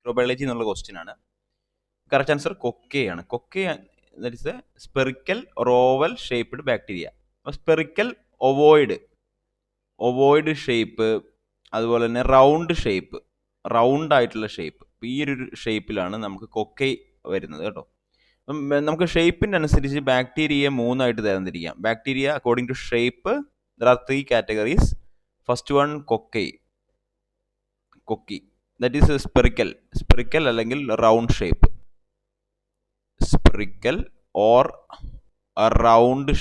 Microbiology എന്നുള്ള question ആണ്. Correct answer കൊക്കയാണ്. Cocci that is a spherical oval shaped bacteria. Spherical ovoid shape, അതുപോലെ തന്നെ റൗണ്ട് ആയിട്ടുള്ള ഷേപ്പ്. ഈ ഒരു ഷേപ്പിലാണ് നമുക്ക് കൊക്കൈ വരുന്നത് കേട്ടോ. നമുക്ക് ഷേപ്പിൻ്റെ അനുസരിച്ച് ബാക്ടീരിയയെ 3 ആയിട്ട് തരംതിരിക്കാം. Bacteria according to shape there are 3 categories. First one cocci, that is spherical അല്ലെങ്കിൽ round shape. Spherical or round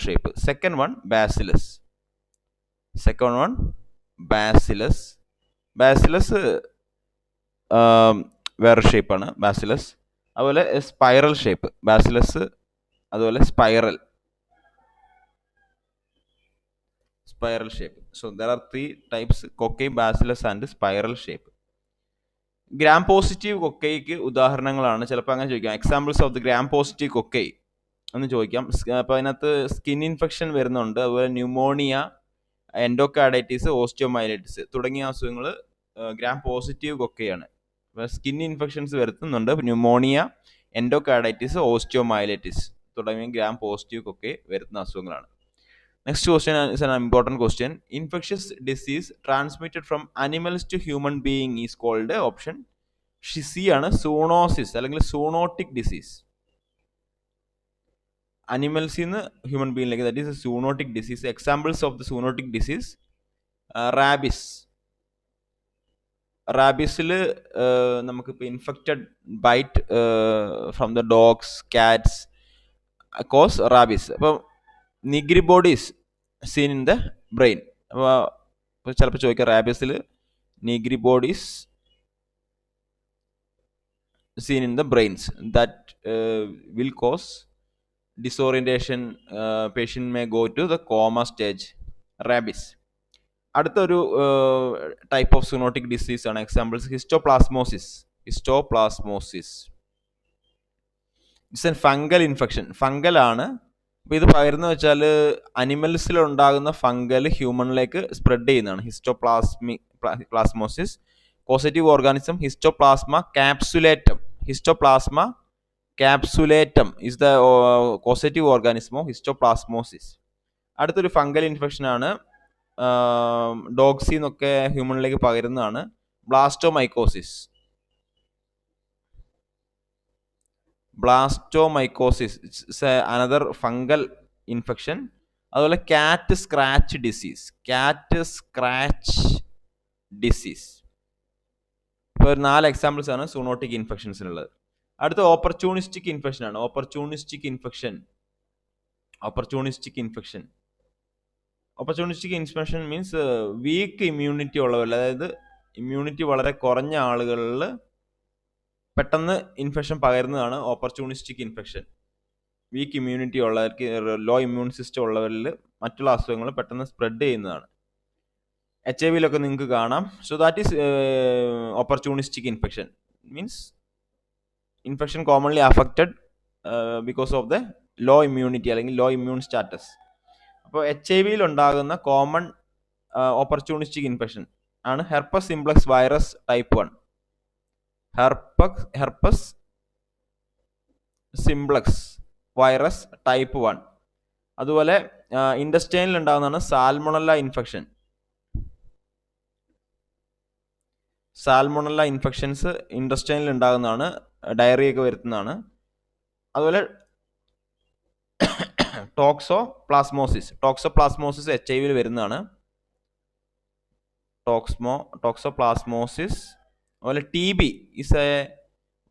shape. Second one bacillus. വേറെ ഷേപ്പാണ് ബാസിലസ്. അതുപോലെ സ്പൈറൽ ഷേപ്പ് ബാസിലസ്, അതുപോലെ spiral shape. So there are 3 types: cocci, bacillus and spiral shape. Gram positive കൊക്കൈക്ക് ഉദാഹരണങ്ങളാണ്. ചിലപ്പോൾ അങ്ങനെ ചോദിക്കാം, examples of the gram positive cocci എന്ന് ചോദിക്കാം. അപ്പോൾ അതിനകത്ത് സ്കിൻ ഇൻഫെക്ഷൻ വരുന്നുണ്ട്, അതുപോലെ ന്യൂമോണിയ, എൻഡോകാർഡൈറ്റിസ്, ഓസ്റ്റിയോമൈലൈറ്റിസ് തുടങ്ങിയ അസുഖങ്ങൾ ഗ്രാം പോസിറ്റീവ് കൊക്കൈയാണ്. സ്കിൻ ഇൻഫെക്ഷൻസ് വരുത്തുന്നുണ്ട്. ന്യൂമോണിയ, എൻഡോകാർഡൈറ്റിസ്, ഓസ്റ്റിയോമൈലൈറ്റിസ് തുടങ്ങിയ ഗ്രാം പോസിറ്റീവ് കൊക്കൈ വരുത്തുന്ന അസുഖങ്ങളാണ്. Next question is an important question. Infectious disease transmitted from animals to human being is called option C ആണ് zoonosis അല്ലെങ്കിൽ zoonotic disease. അനിമൽസിൽ നിന്ന് human ബീയിലേക്ക്, that is zoonotic disease. Examples of the zoonotic disease: റാബിസിൽ നമുക്കിപ്പോൾ infected bite from the dogs, cats cause rabies. അപ്പോൾ Negri bodies seen in the brain. അപ്പോൾ ചിലപ്പോൾ ചോദിക്കാം, റാബിസിൽ Negri bodies seen in the brains that will cause disorientation. Patient may go to the coma stage. Rabies. അടുത്തൊരു type of zoonotic disease ആണ്. Examples: histoplasmosis. It's an fungal infection. ഫംഗലാണ്. അപ്പോൾ ഇത് പകരുന്നത് വെച്ചാൽ അനിമൽസിലുണ്ടാകുന്ന ഫംഗൽ ഹ്യൂമണിലേക്ക് സ്പ്രെഡ് ചെയ്യുന്നതാണ്. Histoplasmosis. Causative organism histoplasma capsulatum is the causative organism of histoplasmosis. അടുത്തൊരു ഫംഗൽ ഇൻഫെക്ഷൻ ആണ്. ഡോഗ്സിൽ നിന്നൊക്കെ ഹ്യൂമണിലേക്ക് പകരുന്നതാണ്. Blastomycosis it's another fungal infection. അതുപോലെ കാറ്റ് സ്ക്രാച്ച് ഡിസീസ്. ഇപ്പോൾ 4 എക്സാമ്പിൾസ് ആണ് സൂണോട്ടിക് ഇൻഫെക്ഷൻസിനുള്ളത്. അടുത്ത ഓപ്പർച്യൂണിസ്റ്റിക് ഇൻഫെക്ഷൻ ആണ്. Opportunistic infection means weak immunity ഉള്ളവർ, അതായത് ഇമ്മ്യൂണിറ്റി വളരെ കുറഞ്ഞ ആളുകളിൽ പെട്ടെന്ന് ഇൻഫെക്ഷൻ പകരുന്നതാണ് ഓപ്പർച്യൂണിസ്റ്റിക് ഇൻഫെക്ഷൻ. വീക്ക് ഇമ്മ്യൂണിറ്റി ഉള്ളവർക്ക്, ലോ ഇമ്മ്യൂൺ സിസ്റ്റം ഉള്ളവരിൽ മറ്റുള്ള അസുഖങ്ങൾ പെട്ടെന്ന് സ്പ്രെഡ് ചെയ്യുന്നതാണ്. HIV-ലൊക്കെ നിങ്ങൾക്ക് കാണാം. So that is opportunistic infection. Means infection commonly affected because of the low immunity അല്ലെങ്കിൽ ലോ ഇമ്മ്യൂൺ സ്റ്റാറ്റസ്. അപ്പോൾ HIV-യിൽ ഉണ്ടാകുന്ന കോമൺ ഓപ്പർച്യൂണിസ്റ്റിക് ഇൻഫെക്ഷൻ ആണ് herpes simplex virus type 1. Herpes simplex virus type 1. അതുപോലെ ഇൻഡസ്റ്റൈനിൽ ഉണ്ടാകുന്നതാണ് സാൽമോണല്ല ഇൻഫെക്ഷൻ. സാൽമോണല്ല ഇൻഫെക്ഷൻസ് ഇൻഡസ്റ്റൈനിൽ ഉണ്ടാകുന്നതാണ്, ഡയറിയൊക്കെ വരുത്തുന്നതാണ്. അതുപോലെ toxoplasmosis HIV-യിൽ വരുന്നതാണ്. ടോക്സോപ്ലാസ്മോസിസ്. അതുപോലെ TB is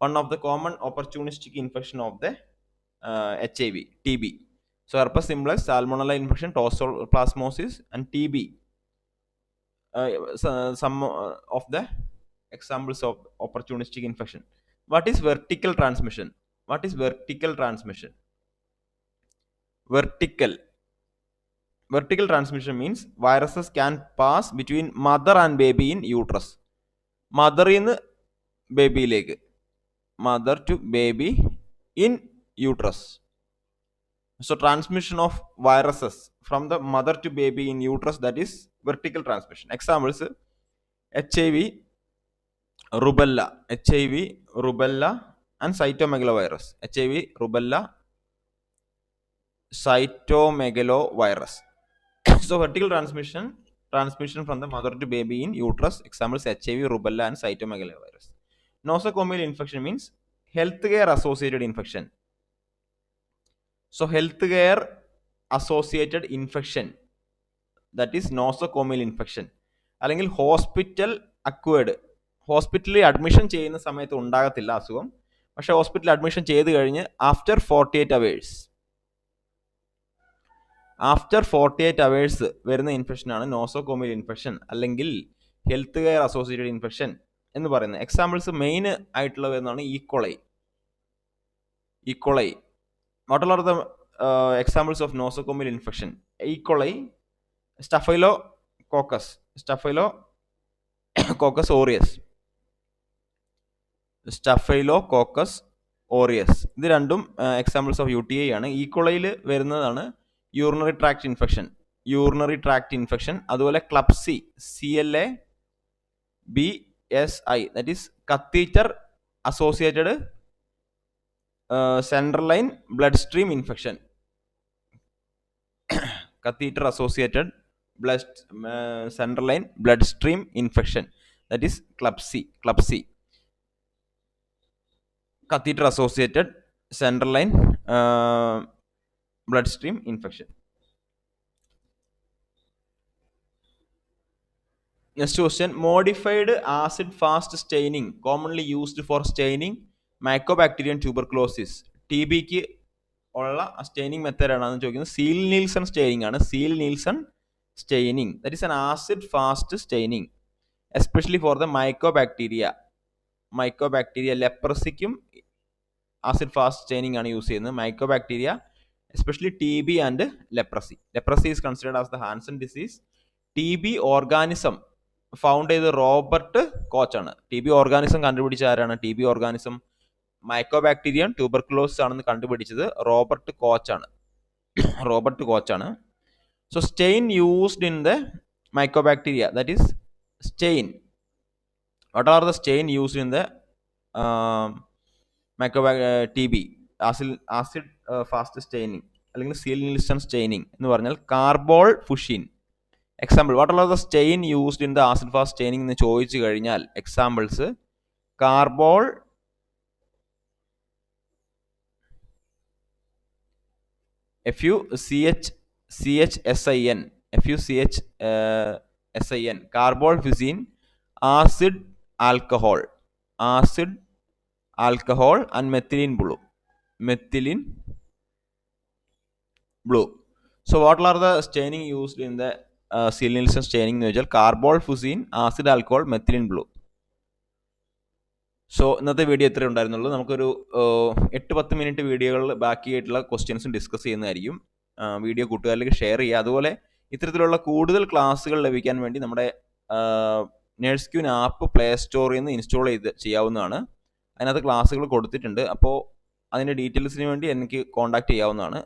one of the common opportunistic infection of the HIV, TB. So herpes simplex, salmonella infection, toxoplasmosis and TB. Some of the examples of opportunistic infection. What is vertical transmission? Vertical transmission means viruses can pass between mother and baby in uterus. Mother to baby in uterus. So transmission of viruses from the mother to baby in uterus, that is vertical transmission. Examples: HIV, rubella, HIV, rubella, and cytomegalovirus. HIV, rubella, cytomegalovirus. So vertical transmission from the mother to baby in uterus. Examples HIV, rubella, and cytomegalovirus. Nosocomial infection means healthcare associated infection. So healthcare associated infection, that is nosocomial infection. അല്ലെങ്കിൽ hospital acquired, ഹോസ്പിറ്റലിൽ admission ചെയ്യുന്ന സമയത്ത് ഉണ്ടാകത്തില്ല അസുഖം, പക്ഷെ ഹോസ്പിറ്റലിൽ admission ചെയ്ത് കഴിഞ്ഞ് ആഫ്റ്റർ 48 അവേഴ്സ് വരുന്ന ഇൻഫെക്ഷനാണ് നോസോകോമിയൽ ഇൻഫെക്ഷൻ അല്ലെങ്കിൽ ഹെൽത്ത് കെയർ അസോസിയേറ്റഡ് ഇൻഫെക്ഷൻ എന്ന് പറയുന്നത്. എക്സാമ്പിൾസ് മെയിൻ ആയിട്ടുള്ള വരുന്നതാണ് E. coli. What are the examples of nosocomial infection? E. coli, Staphylococcus aureus, ഇത് രണ്ടും എക്സാമ്പിൾസ് ഓഫ് UTI ആണ്. ഈക്കോളയിൽ വരുന്നതാണ് യൂറിനറി ട്രാക്ട് ഇൻഫെക്ഷൻ. അതുപോലെ ക്ലബ്സി, CLABSI, that is catheter associated central line blood stream infection. catheter associated central line blood stream infection, that is CLABSI. Catheter associated central line blood stream infection. Next question, modified acid fast staining commonly used for staining Mycobacterium tuberculosis. TB ക്ക് ഉള്ള staining method ആണെന്ന് ചോദിക്കുന്നത്. Ziehl Neelsen staining, that is an acid fast staining especially for the mycobacteria. ലെപ്രസിക്കും acid fast staining ആണ് use ചെയ്യുന്നത്. Mycobacteria especially TB and leprosy. Leprosy is considered as the Hansen disease. TB organism found ചെയ്ത് Robert Koch ആണ്. TB organism കണ്ടുപിടിച്ച ആരാണ്? TB organism mycobacterium tuberculosis ആണെന്ന് കണ്ടുപിടിച്ചത് Robert കോച്ചാണ്. So stain used in the mycobacteria, that is stain. What are the stain used in the TB? Acid fast staining അല്ലെങ്കിൽ Ziehl Neelsen staining എന്ന് പറഞ്ഞാൽ carbol fuchsin. Example, what are the stain used in the acid fast staining എന്ന് ചോദിച്ചു കഴിഞ്ഞാൽ examples carbol, FUCHSIN, carbol fuchsin, acid alcohol and methylene blue. So what are the staining used in the Ziehl Neelsen staining എന്ന് വെച്ചാൽ carbol fuchsin, acid alcohol, methylene blue. So ഇന്നത്തെ video ഇത്രയേ ഉണ്ടായിരുന്നുള്ളൂ. നമുക്കൊരു 8-10 minute വീഡിയോകളിൽ ബാക്കിയായിട്ടുള്ള ക്വസ്റ്റ്യൻസും ഡിസ്കസ് ചെയ്യുന്നതായിരിക്കും. വീഡിയോ കൂട്ടുകാരിലേക്ക് ഷെയർ ചെയ്യുക. അതുപോലെ ഇത്തരത്തിലുള്ള കൂടുതൽ ക്ലാസ്സുകൾ ലഭിക്കാൻ വേണ്ടി നമ്മുടെ നേഴ്സ്ക്യൂൻ ആപ്പ് പ്ലേ സ്റ്റോറിൽ നിന്ന് ഇൻസ്റ്റാൾ ചെയ്യാവുന്നതാണ്. അതിനകത്ത് ക്ലാസ്സുകൾ കൊടുത്തിട്ടുണ്ട്. അപ്പോൾ അതിൻ്റെ ഡീറ്റെയിൽസിന് വേണ്ടി എനിക്ക് കോൺടാക്ട് ചെയ്യാവുന്നതാണ്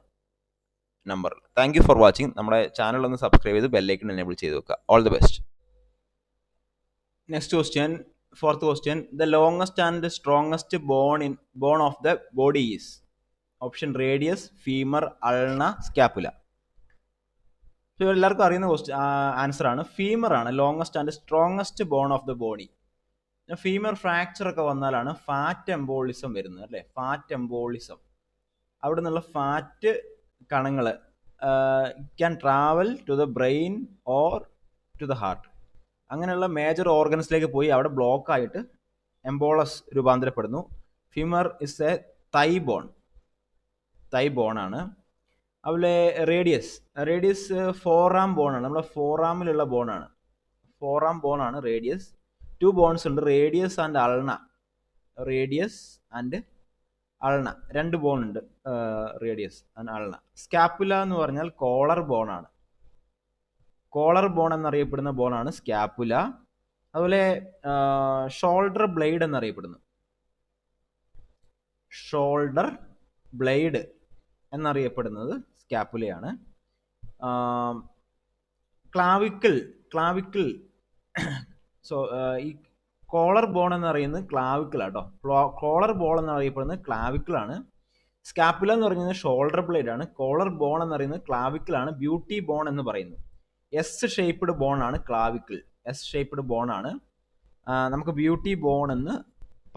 നമ്പറിൽ. Thank you for watching. നമ്മുടെ ചാനൽ ഒന്ന് സബ്സ്ക്രൈബ് ചെയ്ത് ബെല്ലൈക്കൺ എനേബിൾ ചെയ്ത് വെക്കുക. All the best. Next question, fourth question, the longest and strongest bone of the body is? Option radius, femur, ulna, scapula. So എല്ലാവർക്കും അറിയുന്ന answer ആണ് femur ആണ് longest and strongest bone of the body. Femur fracture ഒക്കെ വന്നാലാണ് fat embolism വരുന്നത് അല്ലേ? Fat embolism, അവിടെ നിന്നുള്ള ഫാറ്റ് കണങ്ങൾ can travel to the brain or to the heart. അങ്ങനെയുള്ള മേജർ ഓർഗൻസിലേക്ക് പോയി അവിടെ ബ്ലോക്ക് ആയിട്ട് എംബോളസ് രൂപാന്തരപ്പെടുന്നു. Femur is a thigh bone ആണ്. അതുപോലെ റേഡിയസ് ഫോറാം ബോൺ ആണ്. നമ്മുടെ ഫോറാമിലുള്ള ബോണാണ്. ഫോറാം ബോൺ ആണ് റേഡിയസ്. 2 ബോൺസ് ഉണ്ട്, റേഡിയസ് ആൻഡ് അൾന. 2 ബോൺ ഉണ്ട്, റേഡിയസ് ആൻഡ് അൾന. സ്കാപ്പുല എന്ന് പറഞ്ഞാൽ കോളർ ബോൺ ആണ്. കോളർ ബോൺ എന്നറിയപ്പെടുന്ന ബോണാണ് സ്കാപ്പുല. അതുപോലെ ഷോൾഡർ ബ്ലേഡ് എന്നറിയപ്പെടുന്നത് സ്കാപ്പുലയാണ്. ക്ലാവിക്കിൾ ഈ കോളർ ബോൺ എന്ന് പറയുന്നത് ക്ലാവിക്കിൾ ആട്ടോ. കോളർ ബോൾ എന്നറിയപ്പെടുന്നത് ക്ലാവിക്കിളാണ്. സ്കാപ്പുല എന്ന് പറയുന്നത് ഷോൾഡർ ബ്ലേഡ് ആണ്. കോളർ ബോൺ എന്ന് പറയുന്നത് ക്ലാവിക്കിളാണ്. ബ്യൂട്ടി ബോൺ എന്ന് പറയുന്നത് എസ് ഷേപ്പ്ഡ് ബോൺ ആണ്. ക്ലാവിക്കിൾ എസ് ഷേപ്പ്ഡ് ബോൺ ആണ്. നമുക്ക് ബ്യൂട്ടി ബോൺ എന്ന്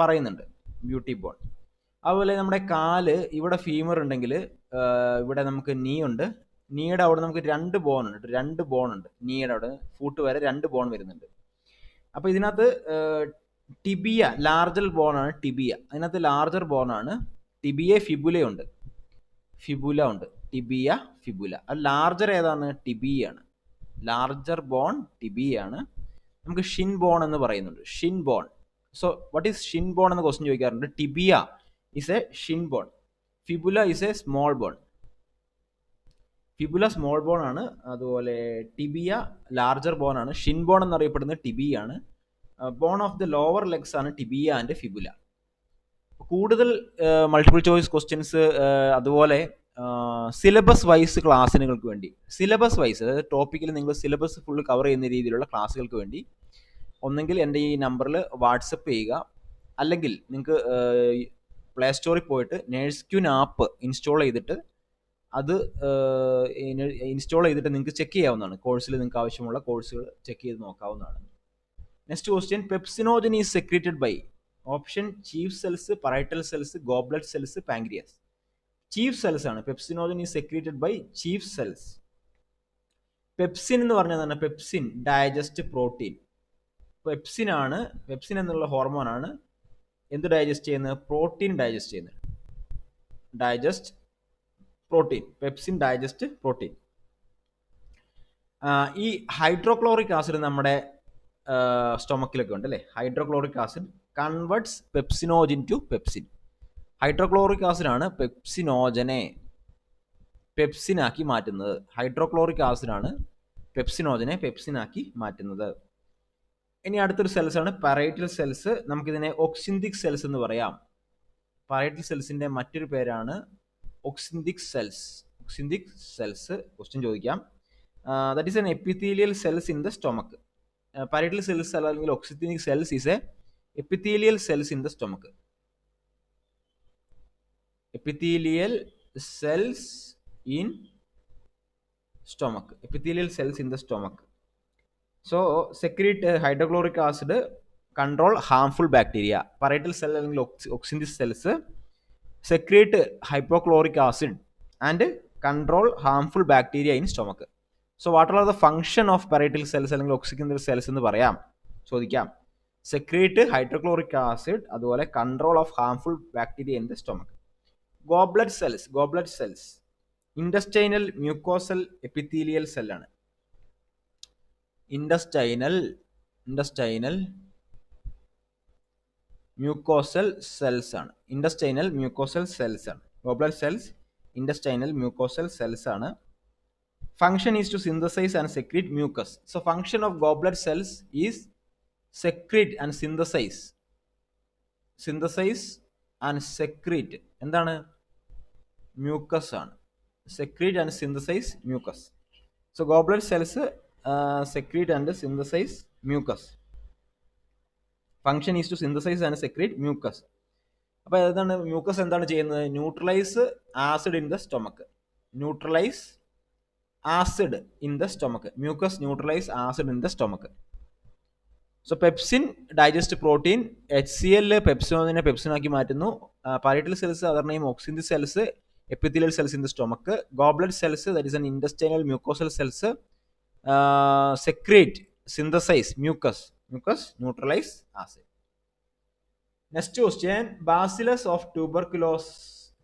പറയുന്നുണ്ട്, ബ്യൂട്ടി ബോൺ. അതുപോലെ നമ്മുടെ കാല്, ഇവിടെ ഫീമർ ഉണ്ടെങ്കിൽ ഇവിടെ നമുക്ക് നീ ഉണ്ട്. നീയുടെ അവിടെ നമുക്ക് രണ്ട് ബോൺ ഉണ്ട്. നീയുടെ അവിടെ ഫൂട്ട് വരെ രണ്ട് ബോൺ വരുന്നുണ്ട്. അപ്പോൾ ഇതിനകത്ത് ടിബിയ ലാർജർ ബോൺ ആണ്. അതിനകത്ത് ലാർജർ ബോൺ ആണ്. ടിബിയ ഫിബുല ഉണ്ട്. Tibia fibula. അത് ലാർജർ ഏതാണ്? ടിബിയ ആണ്. ലാർജർ ബോൺ ടിബിയ ആണ്. നമുക്ക് ഷിൻ ബോൺ എന്ന് പറയുന്നുണ്ട്, shin bone. So what is shin bone എന്ന ക്വസ്റ്റ്യൻ ചോദിക്കാറുണ്ട്. Tibia is a shin bone, fibula is a small bone. Fibula small bone ആണ്. അതുപോലെ ടിബിയ ലാർജർ ബോൺ ആണ്. ഷിൻ ബോൺ എന്നറിയപ്പെടുന്നത് ടിബിയ ആണ്. Bone of the lower legs ആണ് tibia and fibula. കൂടുതൽ multiple choice questions, അതുപോലെ syllabus wise ക്ലാസ്സിനുകൾക്ക് വേണ്ടി, syllabus wise അതായത് ടോപ്പിക്കിൽ നിങ്ങൾ സിലബസ് ഫുള്ള് കവർ ചെയ്യുന്ന രീതിയിലുള്ള ക്ലാസ്സുകൾക്ക് വേണ്ടി ഒന്നെങ്കിൽ എൻ്റെ ഈ നമ്പറിൽ വാട്സപ്പ് ചെയ്യുക, അല്ലെങ്കിൽ നിങ്ങൾക്ക് പ്ലേ സ്റ്റോറിൽ പോയിട്ട് നേഴ്സ്ക്യൂൻ ആപ്പ് ഇൻസ്റ്റാൾ ചെയ്തിട്ട് നിങ്ങൾക്ക് ചെക്ക് ചെയ്യാവുന്നതാണ്. കോഴ്സിൽ നിങ്ങൾക്ക് ആവശ്യമുള്ള കോഴ്സുകൾ ചെക്ക് ചെയ്ത് നോക്കാവുന്നതാണ്. Next question, pepsinogen is secreted by option chief cells, parietal cells, goblet cells, pancreas. Chief cells ആണ്. Pepsinogen is secreted by chief cells. Pepsin എന്ന് പറഞ്ഞാൽ തന്നെ പെപ്സിൻ ഡൈജസ്റ്റ് പ്രോട്ടീൻ. പെപ്സിൻ എന്നുള്ള ഹോർമോൺ ആണ് എന്ത് ഡൈജസ്റ്റ് ചെയ്യുന്നത്? പ്രോട്ടീൻ ഡൈജസ്റ്റ് ചെയ്യുന്നത്. Pepsin digest protein. ഈ ഹൈഡ്രോക്ലോറിക് ആസിഡ് നമ്മുടെ സ്റ്റൊമക്കിലൊക്കെ ഉണ്ട് അല്ലേ? Hydrochloric acid converts pepsinogen to pepsin. Hydrochloric acid ആണ് പെപ്സിനോജനെ പെപ്സിനാക്കി മാറ്റുന്നത്. ഹൈഡ്രോക്ലോറിക് ആസിഡ് ആണ് പെപ്സിനോജനെ പെപ്സിനാക്കി മാറ്റുന്നത്. ഇനി അടുത്തൊരു സെൽസ് ആണ് പറൈറ്റൽ സെൽസ്. നമുക്കിതിനെ ഒക്സിന്തിക് സെൽസ് എന്ന് പറയാം. പറൈറ്റൽ സെൽസിന്റെ മറ്റൊരു പേരാണ് ഒക്സിന്തിക് സെൽസ്. ക്വസ്റ്റ്യൻ ചോദിക്കാം. That is an epithelial cells in the stomach. Parietal cells അല്ലെങ്കിൽ oxyntic cells is a epithelial cells in the stomach. Epithelial cells in the stomach. So secrete hydrochloric acid, control harmful bacteria. Parietal cell and oxygen cells secrete hypochloric acid and control harmful bacteria in stomach. So what are the function of parietal cells and oxygen cells എന്ന് പറയാം, ചോദിക്കാം. secrete hydrochloric acid, അതുപോലെ control of harmful bacteria in the stomach. Goblet cells intestinal mucosal epithelial സെല്ലാണ്. Intestinal mucosal cells ആണ്. Goblet cells intestinal mucosal cells ആണ്. Function is to synthesise and secrete mucus. So function of goblet cells is secrete and synthesise and secrete. എന്താണ്? Mucus ആണ്. Secrete and synthesise mucus. So goblet cells secrete and synthesise mucus. Function is to synthesise and secrete mucus. അപ്പോൾ ഏതാണ് mucus? എന്താണ് ചെയ്യുന്നത്? Neutralise acid in the stomach. Mucus neutralise acid in the stomach. So pepsin digest protein. HCl പെപ്സിനോജിനെ പെപ്സിനാക്കി മാറ്റുന്നു. Parietal cells other name oxyntic cells, epithelial cells in the stomach. Goblet cells that is an intestinal mucosal cells secrete synthesise mucus neutralise acid. Next question, bacillus of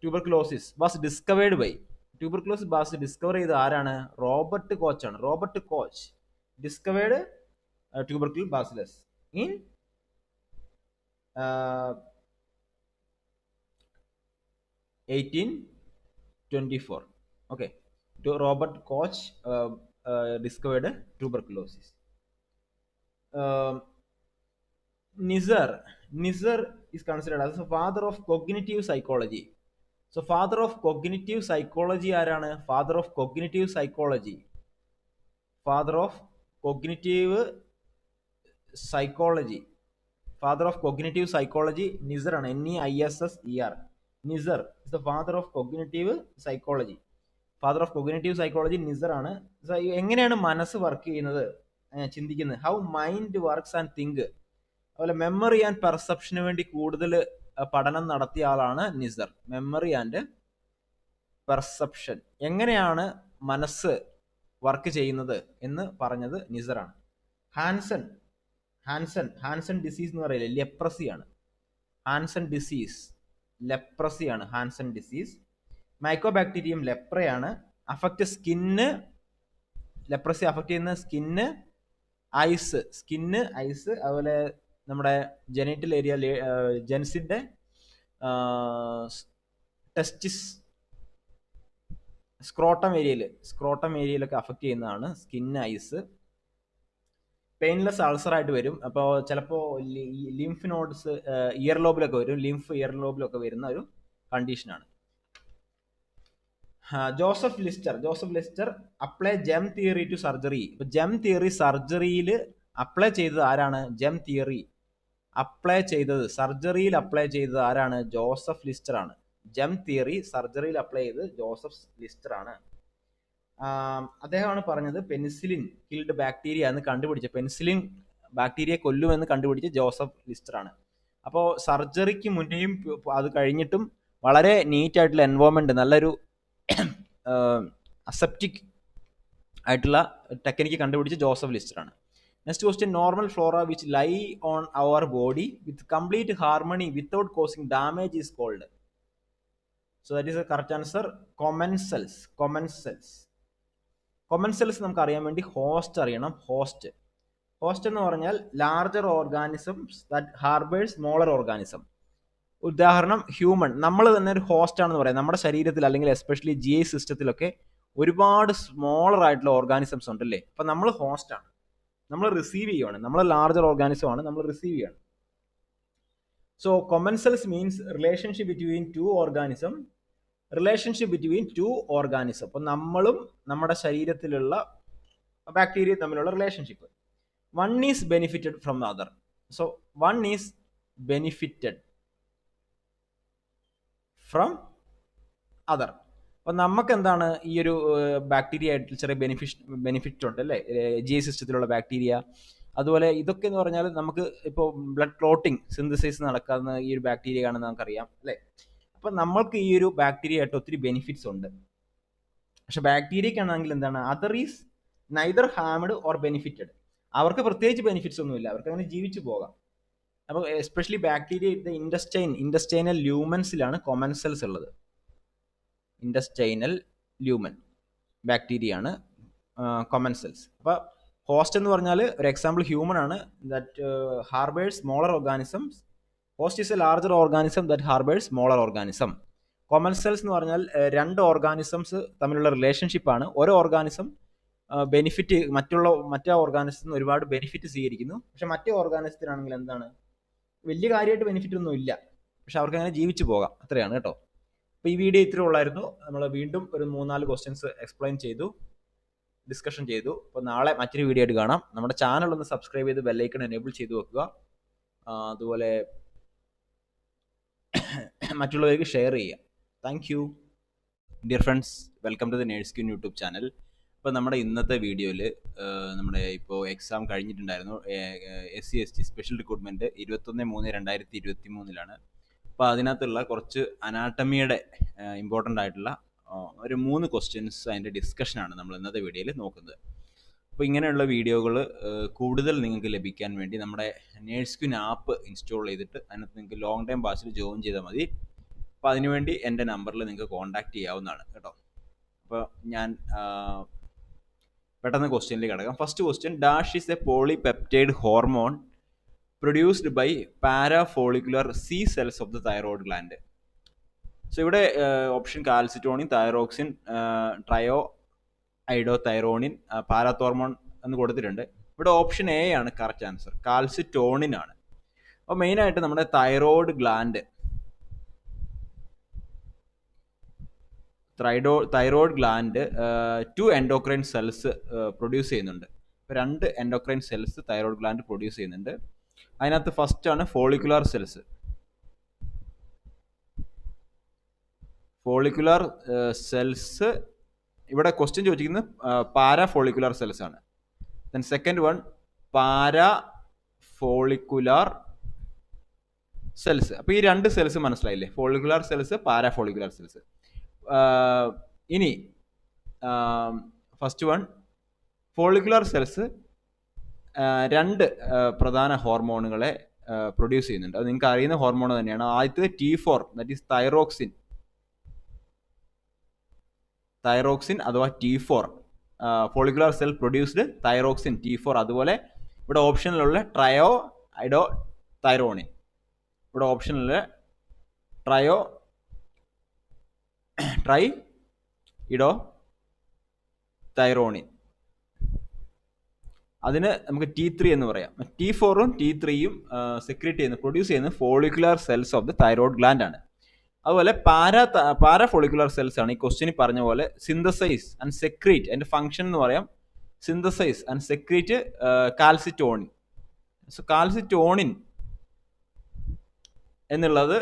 tuberculosis was discovered by. Tuberculosis discover ചെയ്ത ആരാണ്? Robert Koch ആണ്. Robert Koch discovered tubercle bacillus in 1824. Okay, Robert Koch discovered tuberculosis. Nizar is considered as the father of cognitive psychology. So father of cognitive psychology ആരാണ്? father of cognitive psychology father of cognitive psychology നിസർ ആണ്. NEISSER. നിസർ is the father of cognitive psychology. Father of cognitive psychology നിസർ ആണ്. എങ്ങനെയാണ് മനസ്സ് work ചെയ്യുന്നത്, ചിന്തിക്കുന്നത്, how mind works and think. അതുപോലെ memory and പെർസെപ്ഷന് വേണ്ടി കൂടുതൽ പഠനം നടത്തിയ ആളാണ് നിസർ. മെമ്മറി ആൻഡ് പെർസെപ്ഷൻ, എങ്ങനെയാണ് മനസ്സ് വർക്ക് ചെയ്യുന്നത് എന്ന് പറഞ്ഞത് നിസറാണ്. ഹാൻസൺ ഡിസീസ് എന്ന് പറയില്ലേ, ലെപ്രസിയാണ്. ഹാൻസൺ ഡിസീസ് ലെപ്രസിയാണ് ഹാൻസൺ ഡിസീസ്. മൈക്കോബാക്ടീരിയം ലെപ്രയാണ്. അഫക്റ്റ് സ്കിന്ന്, ലെപ്രസി അഫക്റ്റ് ചെയ്യുന്ന സ്കിന്ന്, ഐസ്, അതുപോലെ നമ്മുടെ ജെനിറ്റൽ ഏരിയ, ജെൻസിന്റെ ടെസ്റ്റിസ്, സ്ക്രോട്ടം ഏരിയയിലൊക്കെ അഫക്റ്റ് ചെയ്യുന്നതാണ് സ്കിന്ന്, ഐസ്. പെയിൻലെസ് അൾസർ ആയിട്ട് വരും. അപ്പോൾ ചിലപ്പോൾ ലിംഫ് നോഡ്സ് ഇയർ ലോബിലൊക്കെ വരും, ഇയർ ലോബിലൊക്കെ വരുന്ന ഒരു കണ്ടീഷനാണ്. Joseph Lister apply germ theory to surgery. ഇപ്പൊ ജെം തിയറി സർജറിയിൽ അപ്ലൈ ചെയ്തത് ആരാണ്? ജെം തിയറി സർജറിയിൽ അപ്ലൈ ചെയ്തത് ആരാണ്? ജോസഫ് ലിസ്റ്റർ ആണ്. ജെം തിയറി സർജറിയിൽ അപ്ലൈ ചെയ്തത് ജോസഫ് ലിസ്റ്റർ ആണ്. അദ്ദേഹമാണ് പറഞ്ഞത് പെനിസിലിൻ കിൽഡ് ബാക്ടീരിയ എന്ന് കണ്ടുപിടിച്ച, പെനിസിലിൻ ബാക്ടീരിയ കൊല്ലുമെന്ന് കണ്ടുപിടിച്ച ജോസഫ് ലിസ്റ്റർ ആണ്. അപ്പോൾ സർജറിക്ക് മുന്നേയും അത് കഴിഞ്ഞിട്ടും വളരെ നീറ്റ് ആയിട്ടുള്ള എൻവയോൺമെന്റ്, നല്ലൊരു അസെപ്റ്റിക് ആയിട്ടുള്ള ടെക്നിക്ക് കണ്ടുപിടിച്ച ജോസഫ് ലിസ്റ്റർ ആണ്. Next question, normal flora which lie on our body with complete harmony without causing damage is called. So that is a correct answer. Commensals നമുക്ക് അറിയാൻ വേണ്ടി host അറിയണം. Host എന്ന് പറഞ്ഞാൽ larger organisms that harbours smaller organism. ഉദാഹരണം human, നമ്മൾ തന്നെ ഒരു ഹോസ്റ്റ് ആണെന്ന് പറയാം. നമ്മുടെ ശരീരത്തിൽ അല്ലെങ്കിൽ എസ്പെഷ്യലി GI സിസ്റ്റത്തിലൊക്കെ ഒരുപാട് സ്മോളർ ആയിട്ടുള്ള ഓർഗാനിസംസ് ഉണ്ടല്ലേ. അപ്പൊ നമ്മൾ ഹോസ്റ്റ് ആണ്, നമ്മൾ റിസീവ് ചെയ്യുവാണ്, നമ്മൾ ലാർജർ ഓർഗാനിസം ആണ്, നമ്മൾ റിസീവ് ചെയ്യാണ്. So commensals means relationship between two organism. അപ്പൊ നമ്മളും നമ്മുടെ ശരീരത്തിലുള്ള ബാക്ടീരിയ തമ്മിലുള്ള relationship. One is benefited from the other. So one is benefited from other. അപ്പൊ നമുക്ക് എന്താണ് ഈ ഒരു ബാക്ടീരിയ ആയിട്ട് ചെറിയ ബെനിഫിറ്റ് ഉണ്ട് അല്ലേ, GI സിസ്റ്റത്തിലുള്ള ബാക്ടീരിയ. അതുപോലെ ഇതൊക്കെ എന്ന് പറഞ്ഞാൽ നമുക്ക് ഇപ്പോൾ ബ്ലഡ് ക്ലോട്ടിങ് സിന്തസൈസ് നടക്കുന്ന ഈ ഒരു ബാക്ടീരിയ ആണെന്ന് നമുക്കറിയാം അല്ലേ. അപ്പൊ നമ്മൾക്ക് ഈ ഒരു ബാക്ടീരിയ ആയിട്ട് ഒത്തിരി ബെനിഫിറ്റ്സ് ഉണ്ട്. പക്ഷെ ബാക്ടീരിയക്കാണെങ്കിൽ എന്താണ്, other is neither harmed or benefited. അവർക്ക് പ്രത്യേകിച്ച് ബെനിഫിറ്റ്സ് ഒന്നുമില്ല, അവർക്ക് അങ്ങനെ ജീവിച്ചു പോകാം. അപ്പോൾ എസ്പെഷ്യലി ബാക്ടീരിയ ഇൻഡസ്റ്റൈനൽ ല്യൂമൻസിലാണ് കോമൺ സെൽസ് ഉള്ളത്. ഇൻഡസ്റ്റൈനൽ ല്യൂമൻ ബാക്ടീരിയ ആണ് കോമൺ സെൽസ്. അപ്പോൾ ഹോസ്റ്റ് എന്ന് പറഞ്ഞാൽ ഒരു എക്സാമ്പിൾ ഹ്യൂമൻ ആണ്, that harbours smaller organisms. Host is a larger organism that harbours smaller organism. Commensals എന്ന് പറഞ്ഞാൽ രണ്ട് ഓർഗാനിസംസ് തമ്മിലുള്ള റിലേഷൻഷിപ്പ് ആണ്. ഓരോ ഓർഗാനിസം മറ്റേ ഓർഗാനിസത്തിൽ നിന്ന് ഒരുപാട് ബെനിഫിറ്റ് സ്വീകരിക്കുന്നു. പക്ഷെ മറ്റേ ഓർഗാനിസത്തിനാണെങ്കിൽ എന്താണ്, വലിയ കാര്യമായിട്ട് ബെനിഫിറ്റ് ഒന്നും ഇല്ല, പക്ഷെ അവർക്ക് അങ്ങനെ ജീവിച്ചു പോകാം. അത്രയാണ് കേട്ടോ. അപ്പോൾ ഈ വീഡിയോ ഇത്രേ ഉള്ളായിരുന്നു. നമ്മൾ വീണ്ടും ഒരു 3-4 ക്വസ്റ്റ്യൻസ് എക്സ്പ്ലെയിൻ ചെയ്തു, ഡിസ്കഷൻ ചെയ്തു. അപ്പോൾ നാളെ മറ്റൊരു വീഡിയോ ആയിട്ട് കാണാം. നമ്മുടെ ചാനൽ ഒന്ന് സബ്സ്ക്രൈബ് ചെയ്ത് ബെല്ലൈക്കൺ എനേബിൾ ചെയ്ത് വെക്കുക. അതുപോലെ മറ്റുള്ളവർക്ക് ഷെയർ ചെയ്യുക. Thank you dear friends, welcome to the nurse queen YouTube channel. ഇപ്പോൾ നമ്മുടെ ഇന്നത്തെ വീഡിയോയിൽ നമ്മുടെ ഇപ്പോൾ എക്സാം കഴിഞ്ഞിട്ടുണ്ടായിരുന്നു, SC/ST സ്പെഷ്യൽ റിക്രൂട്ട്മെൻറ്റ് 21/3/2023. അപ്പോൾ അതിനകത്തുള്ള കുറച്ച് അനാട്ടമിയുടെ ഇമ്പോർട്ടൻ്റ് ആയിട്ടുള്ള ഒരു 3 ക്വസ്റ്റ്യൻസ് അതിൻ്റെ ഡിസ്കഷനാണ് നമ്മൾ ഇന്നത്തെ വീഡിയോയിൽ നോക്കുന്നത്. അപ്പോൾ ഇങ്ങനെയുള്ള വീഡിയോകൾ കൂടുതൽ നിങ്ങൾക്ക് ലഭിക്കാൻ വേണ്ടി നമ്മുടെ നേഴ്സ് ക്യൂൻ ആപ്പ് ഇൻസ്റ്റാൾ ചെയ്തിട്ട് അതിനകത്ത് നിങ്ങൾക്ക് ലോങ് ടൈം ബാച്ചിൽ ജോയിൻ ചെയ്താൽ മതി. അപ്പോൾ അതിനുവേണ്ടി എൻ്റെ നമ്പറിൽ നിങ്ങൾക്ക് കോൺടാക്റ്റ് ചെയ്യാവുന്നതാണ് കേട്ടോ. അപ്പോൾ ഞാൻ പെട്ടെന്ന് ക്വസ്റ്റ്യനിലേക്ക് കിടക്കാം. First question, dash is a polypeptide hormone produced by parafollicular C cells of the thyroid gland. So ഇവിടെ option calcitonin, thyroxine, triiodothyronine, parathormone എന്ന് കൊടുത്തിട്ടുണ്ട്. ഇവിടെ ഓപ്ഷൻ A ആണ് കറക്റ്റ് ആൻസർ, കാൽസിറ്റോണിൻ ആണ്. അപ്പോൾ മെയിനായിട്ട് നമ്മുടെ thyroid gland thyroid gland 2 endocrine cells produce ചെയ്യുന്നുണ്ട്. ഇപ്പോൾ 2 endocrine cells thyroid gland produce ചെയ്യുന്നുണ്ട്. അതിനകത്ത് ഫസ്റ്റ് ആണ് ഫോളിക്കുലാർ സെൽസ്. ഫോളിക്കുലാർ സെൽസ് ഇവിടെ ക്വസ്റ്റ്യൻ ചോദിച്ചിരിക്കുന്നത് പാരാ ഫോളിക്കുലാർ സെൽസ് ആണ്. Then second one para follicular cells. അപ്പോൾ ഈ രണ്ട് സെൽസ് മനസ്സിലായില്ലേ, follicular cells, para follicular cells. ഇനി ഫസ്റ്റ് വൺ ഫോളിക്കുലാർ സെൽസ് രണ്ട് പ്രധാന ഹോർമോണുകളെ പ്രൊഡ്യൂസ് ചെയ്യുന്നുണ്ട്. അത് നിങ്ങൾക്ക് അറിയുന്ന ഹോർമോൺ തന്നെയാണ്. ആദ്യത്തെ T4, ദാറ്റ് ഈസ് തൈറോക്സിൻ അഥവാ T4. Follicular cell produced thyroxine T4. അതുപോലെ ഇവിടെ ഓപ്ഷനിലുള്ള ട്രയോഇഡോതൈറോണിൻ. ഇവിടെ ഓപ്ഷനിലുള്ള ട്രൈഇഡോതൈറോണിൻ. അതിന് നമുക്ക് T3 എന്ന് പറയാം. T4ഉം T3യും സെക്രീറ്റ് ചെയ്യുന്ന പ്രൊഡ്യൂസ് ചെയ്യുന്ന follicular cells of the thyroid gland ആണ്. അതുപോലെ പാരാ ഫോളിക്കുലാർ സെൽസ് ആണ് ഈ ക്വസ്റ്റ്യനിൽ പറഞ്ഞ പോലെ സിന്തസൈസ് ആൻഡ് സെക്രീറ്റ്. അതിന്റെ ഫംഗ്ഷൻ എന്ന് പറയാം synthesise and secrete calcitonin. So calcitonin എന്നുള്ളത്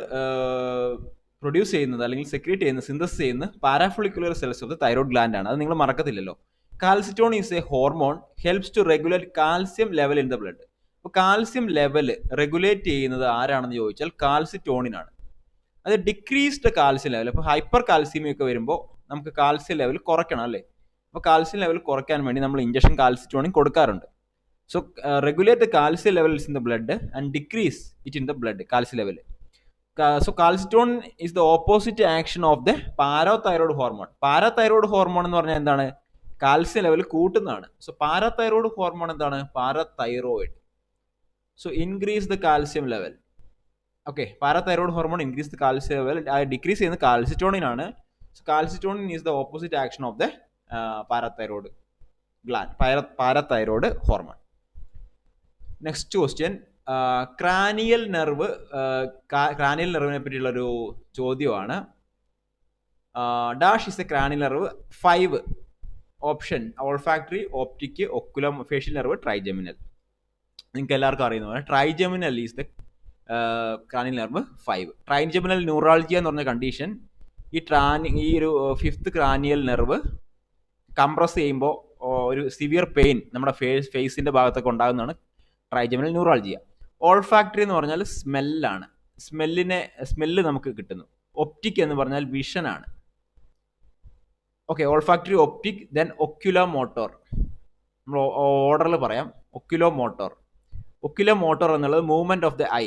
പ്രൊഡ്യൂസ് ചെയ്യുന്നത് അല്ലെങ്കിൽ സെക്രീറ്റ് ചെയ്യുന്ന സിന്തസിസ് ചെയ്യുന്ന parafollicular cells of the thyroid gland ആണ്. അത് നിങ്ങൾ മറക്കത്തില്ലല്ലോ. Calcitonin is a hormone helps to regulate calcium level in the blood. അപ്പോൾ കാൽസ്യം ലെവൽ റെഗുലേറ്റ് ചെയ്യുന്നത് ആരാണെന്ന് ചോദിച്ചാൽ കാൽസിറ്റോണിൻ ആണ്. അത് ഡിക്രീസ്ഡ് കാൽസ്യം ലെവൽ, അപ്പോൾ ഹൈപ്പർ കാൽസ്യമി ഒക്കെ വരുമ്പോൾ നമുക്ക് കാൽസ്യം ലെവൽ കുറയ്ക്കണം അല്ലേ. അപ്പോൾ കാൽസ്യം ലെവൽ കുറയ്ക്കാൻ വേണ്ടി നമ്മൾ ഇഞ്ചക്ഷൻ കാൽസിറ്റോണിൻ കൊടുക്കാറുണ്ട്. So regulate the calcium levels in the blood and decrease it in the blood, calcium level. So calcitonin is the opposite action of the parathyroid hormone. Parathyroid hormone എന്ന് പറഞ്ഞാൽ എന്താണ്? Calcium level കൂട്ടുന്നതാണ്. So parathyroid hormone എന്താണ്? Parathyroid. So increase the calcium level. Okay, parathyroid hormone increase the calcium level, decrease ചെയ്യുന്ന calcitonin ആണ്. So calcitonin is the opposite action of the parathyroid gland, parathyroid hormone. Next question, cranial നെർവിനെ പറ്റിയുള്ളൊരു ചോദ്യമാണ്. Dash is a cranial nerve? 5 option: olfactory, optic, oculo facial nerve, trigeminal. നിങ്ങൾക്ക് എല്ലാവർക്കും അറിയുന്ന പോലെ trigeminal is the cranial nerve 5. Trigeminal neuralgia എന്ന് പറഞ്ഞ condition, ഈ ഒരു 5th ക്രാനിയൽ നെർവ് കംപ്രസ് ചെയ്യുമ്പോൾ ഒരു സിവിയർ പെയിൻ നമ്മുടെ ഫേസിന്റെ ഭാഗത്തൊക്കെ ഉണ്ടാകുന്നതാണ് ട്രൈജെമിനൽ ന്യൂറാൾജിയ. ഓൾഫാക്ടറി എന്ന് പറഞ്ഞാൽ സ്മെല്ലാണ്, സ്മെല്ല് നമുക്ക് കിട്ടുന്നു. ഒപ്റ്റിക് എന്ന് പറഞ്ഞാൽ വിഷൻ ആണ്. Okay, olfactory, optic, then oculomotor. നമ്മൾ ഓർഡറിൽ പറയാം. ഒക്യുലോ മോട്ടോർ എന്നുള്ളത് movement of the eye.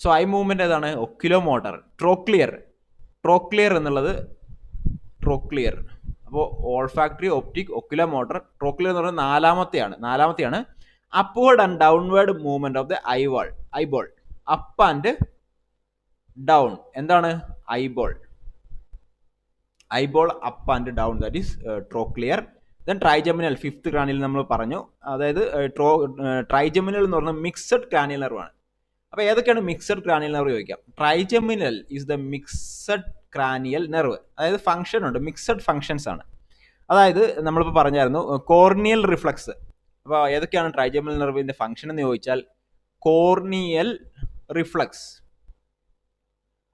So eye movement ഏതാണ്? Oculomotor. ട്രോക്ലിയർ എന്നുള്ളത് ട്രോക്ലിയർ. അപ്പോൾ olfactory, optic, oculomotor. Trochlear എന്ന് പറയുന്നത് നാലാമത്തെയാണ്. Upward and downward movement of the eyeball. Up and down. എന്താണ് eyeball up and down, that is trochlear. Then trigeminal 5th cranial നമ്മൾ പറഞ്ഞു. അതായത് ട്രൈജെമിനൽ എന്ന് പറഞ്ഞാൽ മിക്സഡ് ക്രാനിയൽ നെർവാണ്. അപ്പോൾ ഏതൊക്കെയാണ് മിക്സഡ് ക്രാനിയൽ നെർവ് ചോദിക്കാം. Trigeminal is the mixed cranial nerve. അതായത് ഫംഗ്ഷൻ ഉണ്ട്, മിക്സഡ് ഫംഗ്ഷൻസ് ആണ്. അതായത് നമ്മളിപ്പോൾ പറഞ്ഞായിരുന്നു കോർണിയൽ റിഫ്ലക്സ്. അപ്പോൾ ഏതൊക്കെയാണ് ട്രൈജെമിനൽ നെർവിന്റെ ഫംഗ്ഷൻ എന്ന് ചോദിച്ചാൽ കോർണിയൽ റിഫ്ലക്സ്,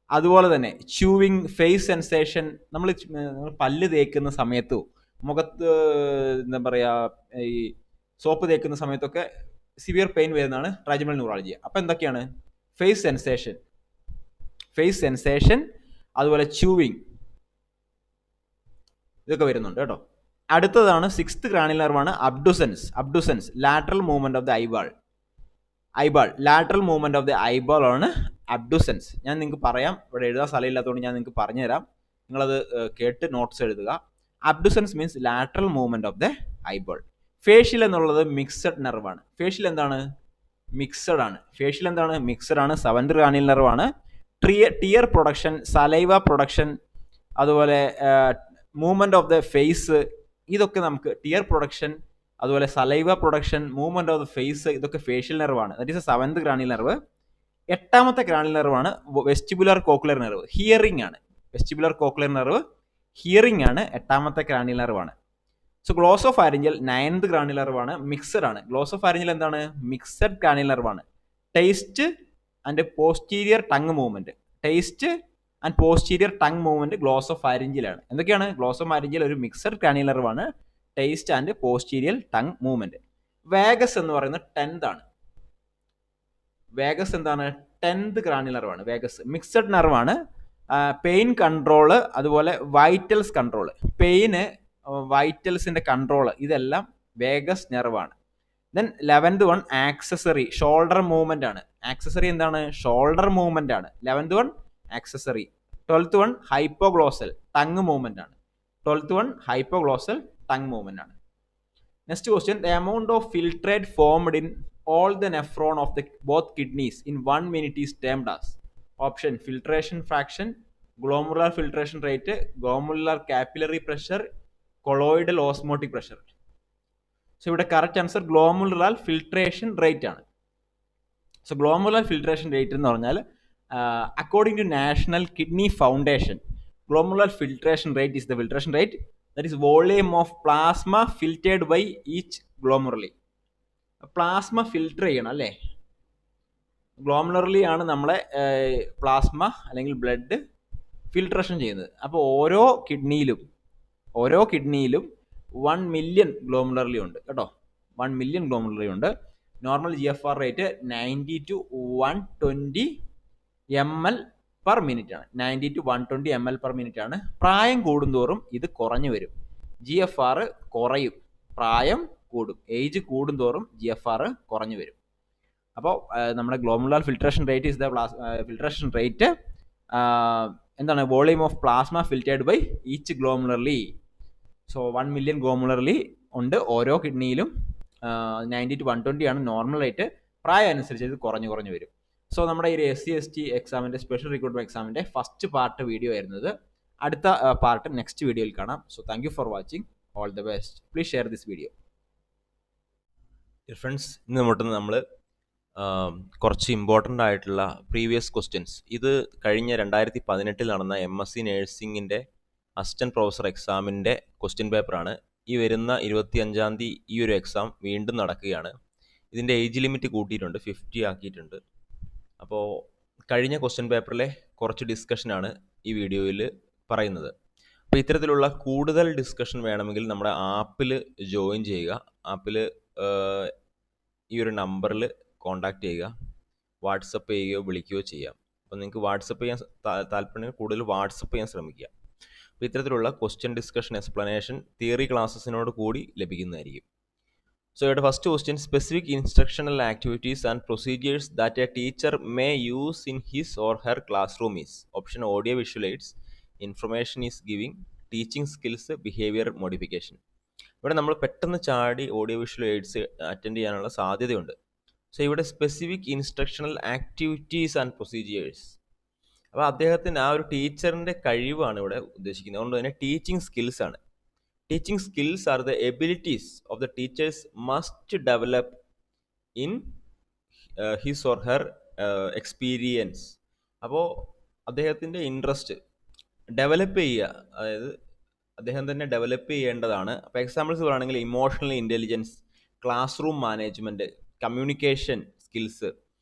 അതുപോലെ തന്നെ ച്യൂവിങ്, ഫേസ് സെൻസേഷൻ. നമ്മൾ പല്ല് തേക്കുന്ന സമയത്തോ മുഖത്ത് എന്താ പറയുക ഈ സോപ്പ് തേക്കുന്ന സമയത്തൊക്കെ സിവിയർ പെയിൻ വരുന്നതാണ് ട്രൈജെമിനൽ ന്യൂറാൾജിയ. അപ്പോൾ എന്തൊക്കെയാണ്? ഫേസ് സെൻസേഷൻ, അതുപോലെ ച്യൂവിങ്, ഇതൊക്കെ വരുന്നുണ്ട് കേട്ടോ. അടുത്തതാണ് 6th ക്രാനിയൽ നെർവാണ് abducens. Lateral movement of the eyeball. Lateral movement of the eyeball ആണ് അബ്ഡുസൻസ്. ഞാൻ നിങ്ങൾക്ക് പറയാം, ഇവിടെ എഴുതാൻ സ്ഥലമില്ലാത്തതുകൊണ്ട് ഞാൻ നിങ്ങൾക്ക് പറഞ്ഞുതരാം. നിങ്ങളത് കേട്ട് നോട്ട്സ് എഴുതുക. Abducens means lateral movement of the eyeball. Facial എന്നുള്ളത് മിക്സഡ് നെർവാണ്. ഫേഷ്യൽ എന്താണ്? മിക്സഡ് ആണ്. 7th ക്രാനിയൽ നെർവാണ്. ടിയർ പ്രൊഡക്ഷൻ, സലൈവ പ്രൊഡക്ഷൻ, അതുപോലെ മൂവ്മെന്റ് ഓഫ് ദ ഫേസ്, ഇതൊക്കെ നമുക്ക് ടിയർ പ്രൊഡക്ഷൻ, അതുപോലെ saliva production, movement of the face, ഇതൊക്കെ ഫേഷ്യൽ നെർവാണ്. That is 7th cranial nerve. 8ാമത്തെ ക്രാനിയൽ നെർവാണ് വെസ്റ്റിബുലർ കോക്ലിയർ നെർവ്. ഹിയറിംഗ് ആണ്. വെസ്റ്റിബുലർ കോക്ലിയർ നെർവ് ഹിയറിംഗ് ആണ്. 8ാമത്തെ ക്രാനിയൽ നെർവാണ്. So glossopharyngeal 9th cranial നെർവാണ്, mixed ആണ്. ഗ്ലോസോഫാരിഞ്ചൽ എന്താണ്? മിക്സഡ് ക്രാനിയൽ നെർവാണ്. Taste and posterior tongue movement, taste and posterior tongue movement ഗ്ലോസോഫാരിഞ്ചിലാണ്. എന്തൊക്കെയാണ്? ഗ്ലോസോഫാരിഞ്ചിയൽ ഒരു മിക്സഡ് ക്രാനിയൽ നെർവാണ്, taste and posterior tongue movement. Vagus എന്ന് പറയുന്നത് 10th ആണ്. വേഗസ് എന്താണ്? 10th ക്രാനിയൽ നെർവാണ്. വേഗസ് മിക്സഡ് നെർവാണ്. പെയിൻ കൺട്രോള്, അതുപോലെ വൈറ്റൽസ് കൺട്രോള്, പെയിന്, വൈറ്റൽസിന്റെ കൺട്രോള്, ഇതെല്ലാം വേഗസ് നെർവാണ്. Then 11th one accessory, shoulder movement ആണ്. ആക്സസറി എന്താണ്? ഷോൾഡർ മൂവ്മെന്റ് ആണ്. 11th one accessory. 12th one hypoglossal, tongue movement ആണ്. 12th one hypoglossal tongue movement ആണ്. Next question, the amount of filtrate formed in all the nephron of the both kidneys in 1 minute is termed as. Option: filtration fraction, glomerular filtration rate, glomerular capillary pressure, colloidal osmotic pressure. So ഇവിടെ correct answer glomerular filtration rate ആണ്. So glomerular filtration rate എന്ന് പറഞ്ഞാൽ according to National Kidney Foundation, glomerular filtration rate is the filtration rate, that is volume of plasma filtered by each glomeruli. Plasma filter ചെയ്യണം അല്ലേ? ഗ്ലോമുലർലി ആണ് നമ്മളെ plasma അല്ലെങ്കിൽ blood filtration ചെയ്യുന്നത്. അപ്പോൾ ഓരോ കിഡ്നിയിലും 1 മില്യൺ ഗ്ലോമുലർലി ഉണ്ട് കേട്ടോ. 1 മില്യൺ ഗ്ലോമുലർലി ഉണ്ട്. Normal GFR rate 90 to 120 ml per minute ആണ്. 90 to 120 ml per minute ആണ്. പ്രായം കൂടുന്തോറും ഇത് കുറഞ്ഞു വരും. GFR കുറയും, പ്രായം കൂടും. ഏജ് കൂടുന്തോറും GFR കുറഞ്ഞു വരും. അപ്പോൾ നമ്മുടെ glomerular filtration rate is the filtration rate എന്താണ്? Volume of plasma filtered by each glomeruli. So 1 million glomeruli ഉണ്ട് ഓരോ കിഡ്നിയിലും. 90 to 120 ആണ് നോർമൽ റേറ്റ്. പ്രായം അനുസരിച്ച് ഇത് കുറഞ്ഞു വരും. സോ നമ്മുടെ ഈ SC/ST എക്സാമിൻ്റെ സ്പെഷ്യൽ റിക്രൂട്ട്മെന്റ് എക്സാമിൻ്റെ ഫസ്റ്റ് പാർട്ട് വീഡിയോ ആയിരുന്നത്. അടുത്ത പാർട്ട് നെക്സ്റ്റ് വീഡിയോയിൽ കാണാം. So thank you for watching. All the best. Please share this video. Friends, ഇന്ന് നമ്മൾ കുറച്ച് ഇമ്പോർട്ടൻ്റ് ആയിട്ടുള്ള പ്രീവിയസ് ക്വസ്റ്റ്യൻസ്, ഇത് കഴിഞ്ഞ 2018 നടന്ന MSc നേഴ്സിംഗിൻ്റെ അസിസ്റ്റൻറ്റ് പ്രൊഫസർ എക്സാമിൻ്റെ ക്വസ്റ്റ്യൻ പേപ്പറാണ്. ഈ വരുന്ന 25-ാം തീയതി ഈ ഒരു എക്സാം വീണ്ടും നടക്കുകയാണ്. ഇതിൻ്റെ ഏജ് ലിമിറ്റ് കൂട്ടിയിട്ടുണ്ട്, 50 ആക്കിയിട്ടുണ്ട്. അപ്പോൾ കഴിഞ്ഞ ക്വസ്റ്റ്യൻ പേപ്പറിലെ കുറച്ച് ഡിസ്കഷനാണ് ഈ വീഡിയോയിൽ പറയുന്നത്. അപ്പോൾ ഇത്തരത്തിലുള്ള കൂടുതൽ ഡിസ്കഷൻ വേണമെങ്കിൽ നമ്മുടെ ആപ്പിൽ ജോയിൻ ചെയ്യുക. ആപ്പിൽ ഈ ഒരു നമ്പറിൽ കോൺടാക്റ്റ് ചെയ്യുക, വാട്സപ്പ് ചെയ്യുകയോ വിളിക്കുകയോ ചെയ്യാം. അപ്പോൾ നിങ്ങൾക്ക് വാട്സപ്പ് ചെയ്യാൻ താല്പര്യം കൂടുതൽ വാട്സപ്പ് ചെയ്യാൻ ശ്രമിക്കുക. അപ്പോൾ ഇത്തരത്തിലുള്ള ക്വസ്റ്റ്യൻ ഡിസ്കഷൻ, എക്സ്പ്ലനേഷൻ, തിയറി ക്ലാസ്സസിനോട് കൂടി ലഭിക്കുന്നതായിരിക്കും. സോ ഇവിടെ first question, specific instructional activities and procedures that A teacher may use in his or her class room is. Option: audio visual AIDS, information is giving, teaching skills, behaviour modification. ഇവിടെ നമ്മൾ പെട്ടെന്ന് ചാടി audio visual AIDS attend ചെയ്യാനുള്ള സാധ്യതയുണ്ട്. So ഇവിടെ specific instructional activities and procedures. അപ്പോൾ അദ്ദേഹത്തിന് ആ ഒരു ടീച്ചറിൻ്റെ കഴിവാണ് ഇവിടെ ഉദ്ദേശിക്കുന്നത്. അതുകൊണ്ട് തന്നെ ടീച്ചിങ് സ്കിൽസ് ആണ്. Teaching skills are the abilities of the teachers must develop in his or her experience. അപ്പോൾ അദ്ദേഹത്തിൻ്റെ ഇൻട്രസ്റ്റ് ഡെവലപ്പ് ചെയ്യുക, അതായത് അദ്ദേഹം തന്നെ ഡെവലപ്പ് ചെയ്യേണ്ടതാണ്. അപ്പോൾ എക്സാമ്പിൾസ് പറയുകയാണെങ്കിൽ emotional intelligence, class room management, communication skills,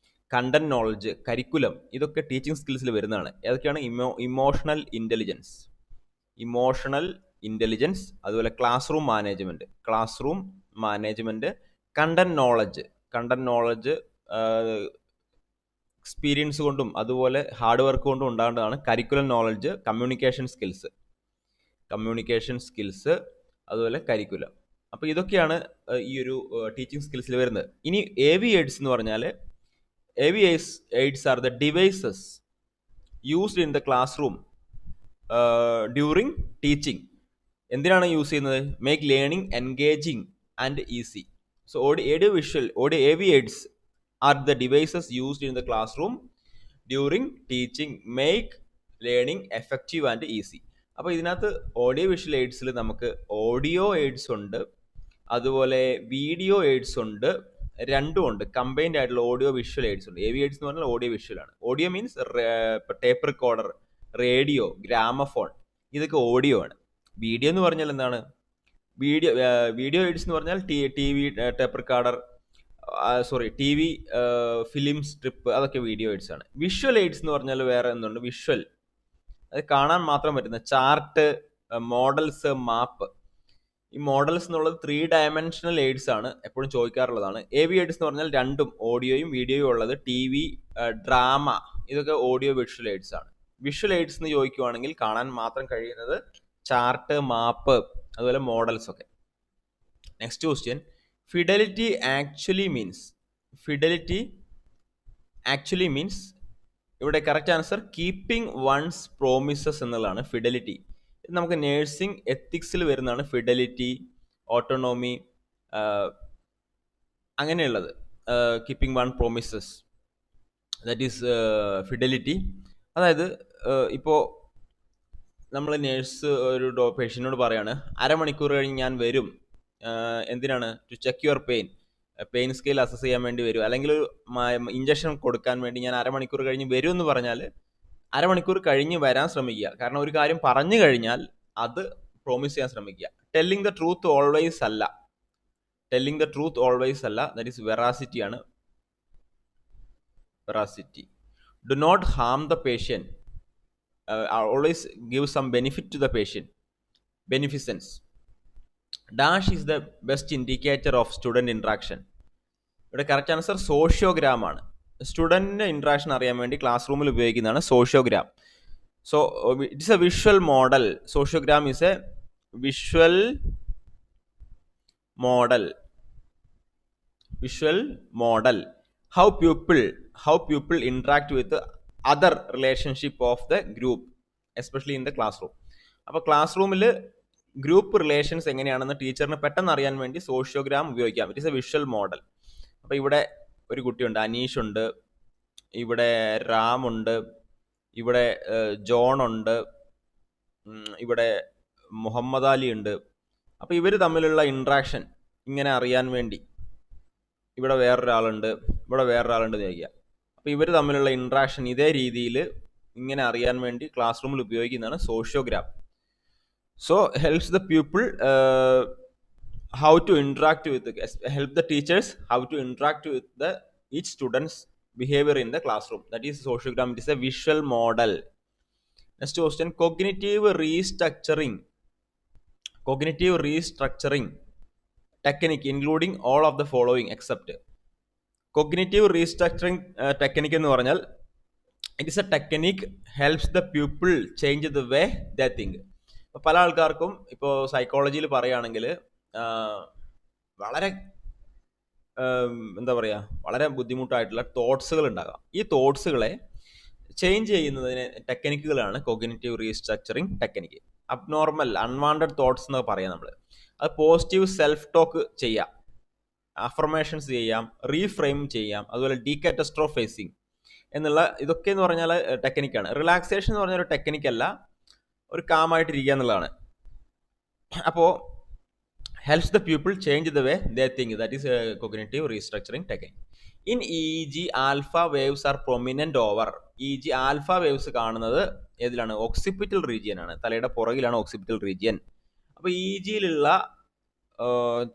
content knowledge, curriculum, ഇതൊക്കെ ടീച്ചിങ് സ്കിൽസിൽ വരുന്നതാണ്. ഏതൊക്കെയാണ്? ഇമോഷണൽ ഇൻ്റലിജൻസ്, അതുപോലെ class room management, content knowledge experience കൊണ്ടും അതുപോലെ ഹാർഡ് വർക്ക് കൊണ്ടും ഉണ്ടാകേണ്ടതാണ്. കരിക്കുലം നോളജ്, കമ്മ്യൂണിക്കേഷൻ സ്കിൽസ്, അതുപോലെ കരിക്കുലം. അപ്പോൾ ഇതൊക്കെയാണ് ഈ ഒരു ടീച്ചിങ് സ്കിൽസിൽ വരുന്നത്. ഇനി AV എയ്ഡ്സ് എന്ന് പറഞ്ഞാൽ, AV AIDS are the devices used in the class room during teaching. എന്തിനാണ് യൂസ് ചെയ്യുന്നത്? Make learning engaging and easy. So AV AIDS are the devices used in the class room during teaching, make learning effective and easy. അപ്പോൾ ഇതിനകത്ത് audio visual എയ്ഡ്സിൽ നമുക്ക് audio AIDS ഉണ്ട്, അതുപോലെ video AIDS ഉണ്ട്, രണ്ടും ഉണ്ട്. കമ്പൈൻഡ് ആയിട്ടുള്ള ഓഡിയോ വിഷ്വൽ എയ്ഡ്സ് ഉണ്ട്. AV എയ്ഡ്സ് എന്ന് പറഞ്ഞാൽ ഓഡിയോ വിഷ്വൽ ആണ്. Audio means tape recorder, radio, gramophone, ഇതൊക്കെ ഓഡിയോ ആണ്. വീഡിയോ എന്ന് പറഞ്ഞാൽ എന്താണ്? വീഡിയോ എയ്ഡ്സ് എന്ന് പറഞ്ഞാൽ T V tape recorder, T V film strip, അതൊക്കെ വീഡിയോ എയ്ഡ്സ് ആണ്. വിഷ്വൽ എയ്ഡ്സ് എന്ന് പറഞ്ഞാൽ വേറെ എന്തുണ്ട്? വിഷ്വൽ, അത് കാണാൻ മാത്രം പറ്റുന്ന ചാർട്ട്, മോഡൽസ്, മാപ്പ്. ഈ മോഡൽസ് എന്നുള്ളത് 3 ഡയമെൻഷണൽ എയ്ഡ്സ് ആണ്, എപ്പോഴും ചോദിക്കാറുള്ളതാണ്. AV എയ്ഡ്സ് എന്ന് പറഞ്ഞാൽ രണ്ടും, ഓഡിയോയും വീഡിയോയും ഉള്ളത്. TV, ഡ്രാമ, ഇതൊക്കെ ഓഡിയോ വിഷ്വൽ എയ്ഡ്സ് ആണ്. വിഷ്വൽ എയ്ഡ്സ് എന്ന് ചോദിക്കുവാണെങ്കിൽ കാണാൻ മാത്രം കഴിയുന്നത് ചാർട്ട്, മാപ്പ്, അതുപോലെ മോഡൽസ് ഒക്കെ. Next question, fidelity actually means ഇവിടെ correct answer keeping one's promises എന്നുള്ളതാണ് ഫിഡലിറ്റി. ഇത് നമുക്ക് നേഴ്സിംഗ് എത്തിക്സിൽ വരുന്നതാണ്. ഫിഡലിറ്റി, ഓട്ടോണോമി, അങ്ങനെയുള്ളത്. Keeping one promises, that is fidelity. അതായത് ഇപ്പോൾ നമ്മൾ നേഴ്സ് ഒരു പേഷ്യൻറ്റിനോട് പറയാണ്, അരമണിക്കൂർ കഴിഞ്ഞ് ഞാൻ വരും. എന്തിനാണ്? To check your pain scale assess ചെയ്യാൻ വേണ്ടി വരും, അല്ലെങ്കിൽ ഒരു ഇഞ്ചക്ഷൻ കൊടുക്കാൻ വേണ്ടി ഞാൻ അരമണിക്കൂർ കഴിഞ്ഞ് വരും എന്ന് പറഞ്ഞാൽ അരമണിക്കൂർ കഴിഞ്ഞ് വരാൻ ശ്രമിക്കുക. കാരണം ഒരു കാര്യം പറഞ്ഞു കഴിഞ്ഞാൽ അത് പ്രോമിസ് ചെയ്യാൻ ശ്രമിക്കുക. ടെല്ലിംഗ് ദ ട്രൂത്ത് ഓൾവേസ് അല്ല, ദാറ്റ് ഈസ് വെറാസിറ്റി ആണ്. Veracity. Do not harm the patient, always give some benefit to the patient. Beneficence. Dash is the best indicator of student interaction. ഇവിടെ കറക്റ്റ് ആൻസർ സോഷ്യോഗ്രാം ആണ്. സ്റ്റുഡൻറ്റിൻ്റെ interaction അറിയാൻ വേണ്ടി ക്ലാസ് റൂമിൽ ഉപയോഗിക്കുന്നതാണ് sociogram. So it is a visual model. Sociogram is a visual model. How people interact with the other relationship of the group, especially in the classroom. അപ്പോൾ class റൂമിൽ group relations എങ്ങനെയാണെന്ന് ടീച്ചറിന് പെട്ടെന്ന് അറിയാൻ വേണ്ടി സോഷ്യോഗ്രാം ഉപയോഗിക്കാം. It is a visual model. അപ്പോൾ ഇവിടെ ഒരു കുട്ടിയുണ്ട്, അനീഷ് ഉണ്ട്, ഇവിടെ രാമുണ്ട്, ഇവിടെ ജോൺ ഉണ്ട്, ഇവിടെ മുഹമ്മദ് അലി ഉണ്ട്. അപ്പോൾ ഇവർ തമ്മിലുള്ള ഇൻട്രാക്ഷൻ ഇങ്ങനെ അറിയാൻ വേണ്ടി ഇവിടെ വേറൊരാളുണ്ട് ചോദിക്കുക. അപ്പോൾ ഇവർ തമ്മിലുള്ള ഇൻട്രാക്ഷൻ ഇതേ രീതിയിൽ ഇങ്ങനെ അറിയാൻ വേണ്ടി ക്ലാസ് റൂമിൽ ഉപയോഗിക്കുന്നതാണ് sociogram. So helps the people how to interact with help the teachers how to interact with the each student's behavior in the classroom. That is sociogram. It is a visual model. Next question, cognitive restructuring technique including all of the following except. Cognitive restructuring technique എന്ന് പറഞ്ഞാൽ it is a technique helps the pupil change the way they think. പല ആൾക്കാർക്കും ഇപ്പോൾ സൈക്കോളജിയിൽ പറയുകയാണെങ്കിൽ വളരെ വളരെ ബുദ്ധിമുട്ടായിട്ടുള്ള തോട്ട്സുകൾ ഉണ്ടാകാം. ഈ തോട്ട്സുകളെ ചേഞ്ച് ചെയ്യുന്നതിന് ടെക്നിക്കുകളാണ് cognitive restructuring technique. Abnormal, unwanted thoughts എന്നൊക്കെ പറയാം നമ്മൾ. അത് പോസിറ്റീവ് സെൽഫ് ടോക്ക് ചെയ്യാം, അഫർമേഷൻസ് ചെയ്യാം, റീഫ്രെയിം ചെയ്യാം, അതുപോലെ ഡീകാറ്റസ്ട്രോഫൈസിങ് എന്നുള്ള ഇതൊക്കെ എന്ന് പറഞ്ഞാൽ ടെക്നിക്കാണ്. റിലാക്സേഷൻ എന്ന് പറഞ്ഞാൽ ഒരു ടെക്നിക്കല്ല, ഒരു കാമായിട്ടിരിക്കുക എന്നുള്ളതാണ്. അപ്പോൾ helps the pupil change the way they think. That is a cognitive restructuring technique. In EEG, alpha waves are prominent over. EEG alpha waves കാണുന്നത് ഏതിലാണ്? ഓക്സിപിറ്റൽ റീജിയൻ ആണ്. തലയുടെ പുറകിലാണ് ഓക്സിപിറ്റൽ റീജിയൻ. അപ്പോൾ EEGയിലുള്ള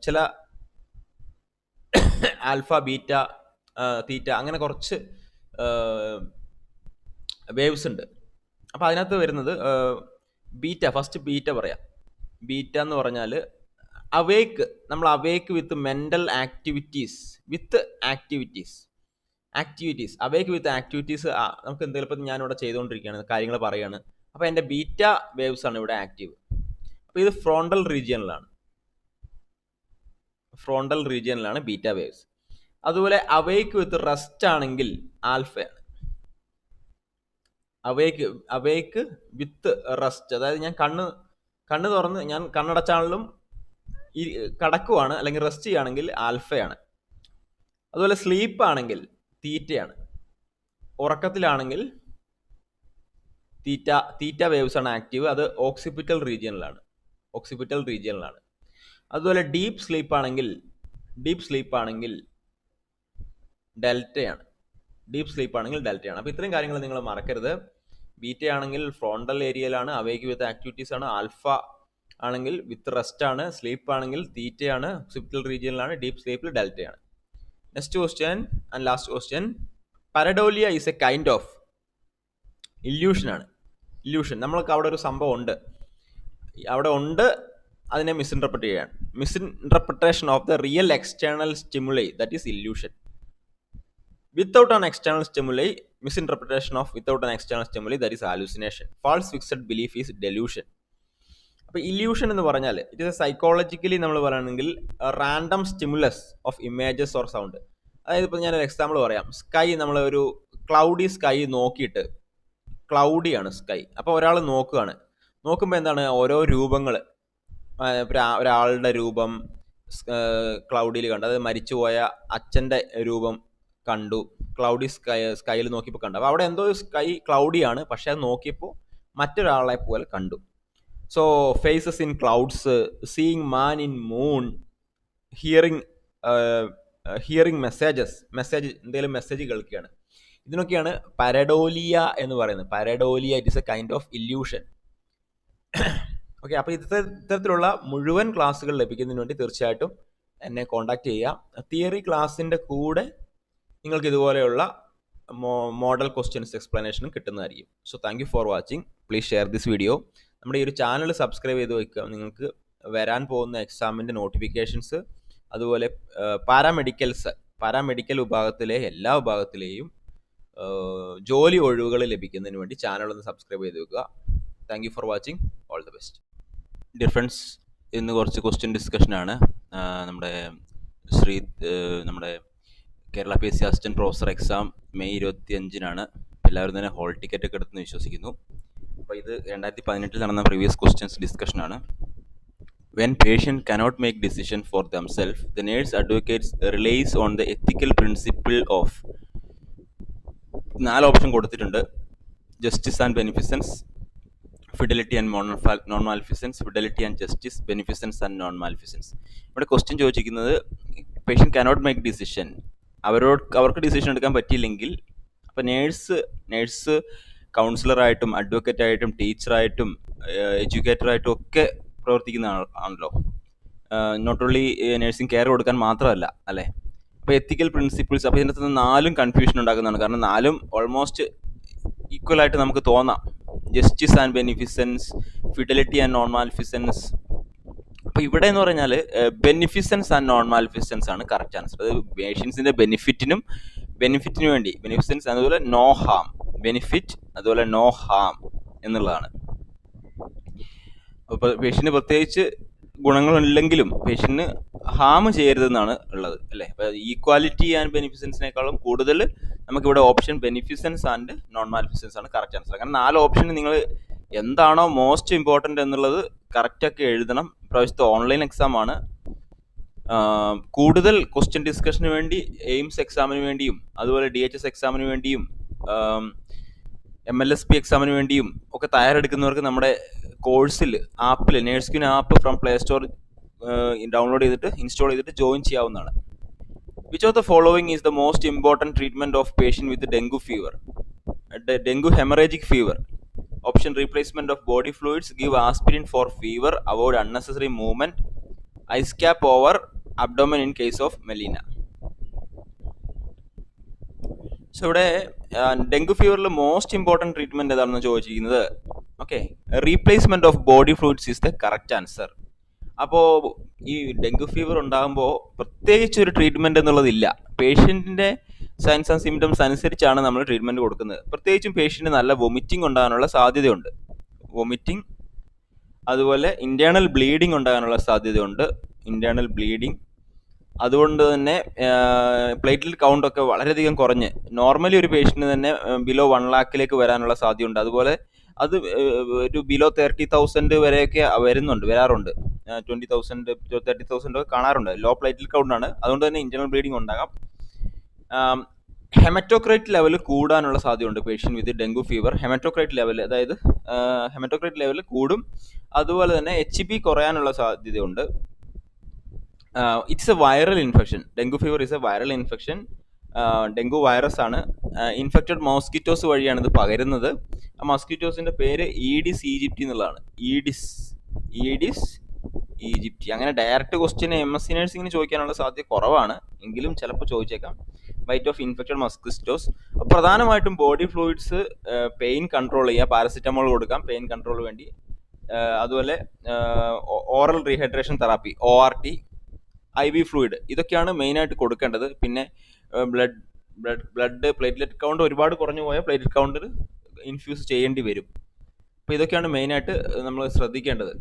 ചില ആൽഫ, ബീറ്റ, തീറ്റ അങ്ങനെ കുറച്ച് വേവ്സ് ഉണ്ട്. അപ്പോൾ അതിനകത്ത് വരുന്നത് ബീറ്റ. ഫസ്റ്റ് ബീറ്റ പറയാം. ബീറ്റ എന്ന് പറഞ്ഞാൽ അവേക്ക്, നമ്മൾ അവേക്ക് വിത്ത് മെൻ്റൽ ആക്ടിവിറ്റീസ്, അവേക്ക് വിത്ത് ആക്ടിവിറ്റീസ്. നമുക്ക് എന്തെങ്കിലും ഇപ്പം ഞാനിവിടെ ചെയ്തുകൊണ്ടിരിക്കുകയാണ്, കാര്യങ്ങൾ പറയുകയാണ്, അപ്പോൾ എൻ്റെ ബീറ്റ വേവ്സ് ആണ് ഇവിടെ ആക്റ്റീവ്. അപ്പോൾ ഇത് ഫ്രോണ്ടൽ റീജിയനിലാണ് ബീറ്റ വേവ്സ്. അതുപോലെ അവേക്ക് വിത്ത് റെസ്റ്റ് ആണെങ്കിൽ ആൽഫയാണ്. അവേക്ക് വിത്ത് റെസ്റ്റ്, അതായത് ഞാൻ കണ്ണ് തുറന്ന് ഞാൻ കണ്ണടച്ചാണെങ്കിലും ഈ കടക്കുവാണ് അല്ലെങ്കിൽ റെസ്റ്റ് ചെയ്യുകയാണെങ്കിൽ ആൽഫയാണ്. അതുപോലെ സ്ലീപ്പ് ആണെങ്കിൽ തീറ്റയാണ്. ഉറക്കത്തിലാണെങ്കിൽ തീറ്റ വേവ്സ് ആണ് ആക്റ്റീവ്. അത് ഓക്സിപിറ്റൽ റീജിയനിലാണ്. അതുപോലെ ഡീപ്പ് സ്ലീപ്പ് ആണെങ്കിൽ ഡെൽറ്റയാണ്. അപ്പോൾ ഇത്രയും കാര്യങ്ങൾ നിങ്ങൾ മറക്കരുത്. ബീറ്റ ആണെങ്കിൽ ഫ്രോണ്ടൽ ഏരിയയിലാണ്, അവേക്ക് വിത്ത് ആക്ടിവിറ്റീസ് ആണ്. ആൽഫ ആണെങ്കിൽ വിത്ത് റെസ്റ്റ് ആണ്, സ്ലീപ്പ് ആണെങ്കിൽ തീറ്റയാണ്, ഒക്സിപിറ്റൽ റീജിയനിലാണ്, ഡീപ്പ് സ്ലീപ്പിൽ ഡെൽറ്റയാണ്. Next question and last question, pareidolia is a kind of illusion ആണ്. ഇല്യൂഷൻ, നമ്മൾക്ക് അവിടെ ഒരു സംഭവം ഉണ്ട്, അവിടെ ഉണ്ട്, അതിനെ മിസ്ഇൻറ്റർപ്രറ്റ് ചെയ്യാണ്. Misinterpretation of the real external stimuli, that is illusion. Without an external stimuli, misinterpretation of without an external stimuli, that is hallucination. False fixed belief is delusion. അപ്പോൾ ഇല്യൂഷൻ എന്ന് പറഞ്ഞാൽ ഇറ്റ് ഇസ് സൈക്കോളജിക്കലി നമ്മൾ പറയുകയാണെങ്കിൽ random stimulus of images or sound. അതായത് ഇപ്പോൾ ഞാനൊരു example പറയാം. Sky, നമ്മൾ ഒരു ക്ലൗഡി സ്കൈ നോക്കിയിട്ട്, ക്ലൗഡിയാണ് സ്കൈ, അപ്പോൾ ഒരാൾ നോക്കുമ്പോൾ എന്താണ്, ഓരോ രൂപങ്ങൾ, ഒരാളുടെ രൂപം ക്ലൗഡിയിൽ കണ്ടു, അതായത് മരിച്ചുപോയ അച്ഛൻ്റെ രൂപം കണ്ടു, ക്ലൗഡി സ്കൈയിൽ നോക്കിയപ്പോൾ കണ്ടു. അപ്പോൾ അവിടെ എന്തോ സ്കൈ ക്ലൗഡിയാണ്, പക്ഷെ അത് നോക്കിയപ്പോൾ മറ്റൊരാളെ പോലെ കണ്ടു. So faces in clouds, seeing man in moon, hearing message, എന്തെങ്കിലും മെസ്സേജ് കേൾക്കുകയാണ്. ഇതിനൊക്കെയാണ് പരഡോലിയ എന്ന് പറയുന്നത്. Pareidolia, it is a kind of illusion. Okay, അപ്പോൾ ഇത്തരത്തിലുള്ള മുഴുവൻ ക്ലാസ്സുകൾ ലഭിക്കുന്നതിന് വേണ്ടി തീർച്ചയായിട്ടും എന്നെ കോൺടാക്ട് ചെയ്യുക. തിയറി ക്ലാസ്സിൻ്റെ കൂടെ നിങ്ങൾക്ക് ഇതുപോലെയുള്ള മോഡൽ ക്വസ്റ്റ്യൻസ് എക്സ്പ്ലനേഷനും കിട്ടുന്നതായിരിക്കും. So thank you for watching. Please share this video. നമ്മുടെ ഈ ഒരു ചാനൽ സബ്സ്ക്രൈബ് ചെയ്ത് വയ്ക്കുക. നിങ്ങൾക്ക് വരാൻ പോകുന്ന എക്സാമിൻ്റെ നോട്ടിഫിക്കേഷൻസ്, അതുപോലെ പാരാമെഡിക്കൽ വിഭാഗത്തിലെ എല്ലാ വിഭാഗത്തിലെയും ജോലി ഒഴിവുകൾ ലഭിക്കുന്നതിന് വേണ്ടി ചാനൽ ഒന്ന് സബ്സ്ക്രൈബ് ചെയ്ത് വെക്കുക. Thank you for watching. All the best. Difference, ഇന്ന് കുറച്ച് ക്വസ്റ്റ്യൻ ഡിസ്കഷനാണ്. നമ്മുടെ Kerala PSC assistant professor exam May 25-നാണ്. എല്ലാവരും തന്നെ ഹോൾ ടിക്കറ്റ് ഒക്കെ എടുത്തെന്ന് വിശ്വസിക്കുന്നു. അപ്പോൾ ഇത് 2018 നടന്ന പ്രീവിയസ് ക്വസ്റ്റ്യൻസ് ഡിസ്കഷനാണ്. When patient cannot make decision for themselves, the nurse advocates relies on the ethical principle of 4 option കൊടുത്തിട്ടുണ്ട്. Justice and beneficence, fidelity and non maleficence, fidelity and justice, beneficence and non maleficence. ഇവിടെ question ചോദിച്ചിരിക്കുന്നത് patient cannot make decision, അവർക്ക് decision എടുക്കാൻ പറ്റിയില്ലെങ്കിൽ, അപ്പോൾ nurse കൗൺസിലറായിട്ടും അഡ്വക്കേറ്റായിട്ടും ടീച്ചറായിട്ടും എഡ്യൂക്കേറ്ററായിട്ടും ഒക്കെ പ്രവർത്തിക്കുന്ന ആണല്ലോ. നോട്ട് ഓൺലി നഴ്സിംഗ് കെയർ കൊടുക്കാൻ മാത്രമല്ല അല്ലേ. അപ്പോൾ എത്തിക്കൽ പ്രിൻസിപ്പിൾസ്, അപ്പോൾ ഇതിനകത്ത് 4 കൺഫ്യൂഷൻ ഉണ്ടാക്കുന്നതാണ്. കാരണം 4 ഓൾമോസ്റ്റ് ഈക്വലായിട്ട് നമുക്ക് തോന്നാം. Justice and beneficence, fidelity and non maleficence. അപ്പോൾ ഇവിടെ എന്ന് പറഞ്ഞാൽ ബെനിഫിസൻസ് ആൻഡ് നോൺ മാൽഫിസൻസ് ആണ് കറക്റ്റ് ആൻസർ. അത് പേഷ്യൻസിൻ്റെ ബെനിഫിറ്റിന് വേണ്ടി ബെനിഫിസൻസ്, അതുപോലെ നോ ഹാം, ബെനിഫിറ്റ് അതുപോലെ നോ ഹാം എന്നുള്ളതാണ്. അപ്പോൾ പേഷ്യൻറ്റ് പ്രത്യേകിച്ച് ഗുണങ്ങളില്ലെങ്കിലും പേഷ്യൻറ്റിന് ഹാം ചെയ്യരുതെന്നാണ് ഉള്ളത് അല്ലേ. അപ്പോൾ ഈക്വാലിറ്റി ആൻഡ് ബെനിഫിസൻസിനേക്കാളും കൂടുതൽ നമുക്കിവിടെ ഓപ്ഷൻ ബെനിഫിസൻസ് ആൻഡ് നോൺ മാൽഫിസൻസ് ആണ് കറക്റ്റ് ആൻസർ. കാരണം 4 ഓപ്ഷന് നിങ്ങൾ എന്താണോ മോസ്റ്റ് ഇമ്പോർട്ടൻ്റ് എന്നുള്ളത് കറക്റ്റൊക്കെ എഴുതണം. ഇപ്രാവശ്യത്തെ ഓൺലൈൻ എക്സാം ആണ്. കൂടുതൽ ക്വസ്റ്റ്യൻ ഡിസ്കഷന് വേണ്ടി എയിംസ് എക്സാമിന് വേണ്ടിയും അതുപോലെ DHS എക്സാമിന് വേണ്ടിയും MLSP എക്സാമിന് വേണ്ടിയും ഒക്കെ തയ്യാറെടുക്കുന്നവർക്ക് നമ്മുടെ കോഴ്സിൽ ആപ്പിൽ nurse queen app from play store download ചെയ്തിട്ട് ഇൻസ്റ്റാൾ ചെയ്തിട്ട് ജോയിൻ ചെയ്യാവുന്നതാണ്. Which of the following is the most important treatment of patient with dengue fever? Dengue haemorrhagic fever. Option, replacement of body fluids, give aspirin for fever, avoid unnecessary movement, ice cap over abdomen in case of melena. So ഇവിടെ dengue ഫീവറിൽ most important treatment ഏതാണെന്ന് ചോദിച്ചിരിക്കുന്നത്. Okay, replacement of body fluids is the correct answer. അപ്പോൾ ഈ dengue fever ഉണ്ടാകുമ്പോൾ പ്രത്യേകിച്ച് ഒരു treatment എന്നുള്ളതില്ല. പേഷ്യൻറ്റിൻ്റെ signs and symptoms അനുസരിച്ചാണ് നമ്മൾ ട്രീറ്റ്മെൻറ്റ് കൊടുക്കുന്നത്. പ്രത്യേകിച്ചും പേഷ്യൻറ്റ് നല്ല വൊമിറ്റിംഗ് ഉണ്ടാകാനുള്ള സാധ്യതയുണ്ട്. വൊമിറ്റിംഗ്, അതുപോലെ ഇൻറ്റേർണൽ ബ്ലീഡിങ് ഉണ്ടാകാനുള്ള സാധ്യതയുണ്ട്. ഇൻറ്റേർണൽ ബ്ലീഡിങ്, അതുകൊണ്ട് തന്നെ പ്ലേറ്റ്ലെറ്റ് കൗണ്ടൊക്കെ വളരെയധികം കുറഞ്ഞ് നോർമലി ഒരു പേഷ്യൻറ്റിന് തന്നെ ബിലോ 1 lakhിലേക്ക് വരാനുള്ള സാധ്യതയുണ്ട്. അതുപോലെ അത് ഒരു ബിലോ 30,000 വരെയൊക്കെ വരാറുണ്ട്. 20,000 30,000 ഒക്കെ കാണാറുണ്ട്. ലോ പ്ലേറ്റ്ലെറ്റ് കൗണ്ടാണ്. അതുകൊണ്ട് തന്നെ ഇൻറ്റേർണൽ ബ്ലീഡിങ് ഉണ്ടാകാം. ഹെമറ്റോക്രൈറ്റ് ലെവൽ കൂടാനുള്ള സാധ്യതയുണ്ട് patient with dengue fever. Haematocrit level, അതായത് ഹെമറ്റോക്രൈറ്റ് ലെവൽ കൂടും. അതുപോലെ തന്നെ HB കുറയാനുള്ള സാധ്യതയുണ്ട്. It's a viral infection. Dengue fever is a viral infection. Dengue virus ആണ്. ഇൻഫെക്റ്റഡ് മോസ്കിറ്റോസ് വഴിയാണ് ഇത് പകരുന്നത്. ആ മോസ്കിറ്റോസിൻ്റെ പേര് ഈഡിസ് ഈജിപ്റ്റി എന്നുള്ളതാണ്. Aedes Aedes aegypti. അങ്ങനെ ഡയറക്റ്റ് ക്വസ്റ്റ്യൻ MSc നഴ്സിംഗിന് ചോദിക്കാനുള്ള സാധ്യത കുറവാണ്, എങ്കിലും ചിലപ്പോൾ ചോദിച്ചേക്കാം. Byte of infected mosquitoes. പ്രധാനമായിട്ടും ബോഡി ഫ്ലൂയിഡ്സ് പെയിൻ കൺട്രോൾ ചെയ്യുക, പാരസിറ്റമോൾ കൊടുക്കാം പെയിൻ കൺട്രോൾ വേണ്ടി. അതുപോലെ oral rehydration therapy, ORT, IV fluid, ഇതൊക്കെയാണ് മെയിനായിട്ട് കൊടുക്കേണ്ടത്. പിന്നെ ബ്ലഡ് പ്ലേറ്റ്ലെറ്റ് കൗണ്ട് ഒരുപാട് കുറഞ്ഞു പോയാൽ പ്ലേറ്റ്ലെറ്റ് കൗണ്ട് ഇൻഫ്യൂസ് ചെയ്യേണ്ടി വരും. അപ്പോൾ ഇതൊക്കെയാണ് മെയിനായിട്ട് നമ്മൾ ശ്രദ്ധിക്കേണ്ടത്.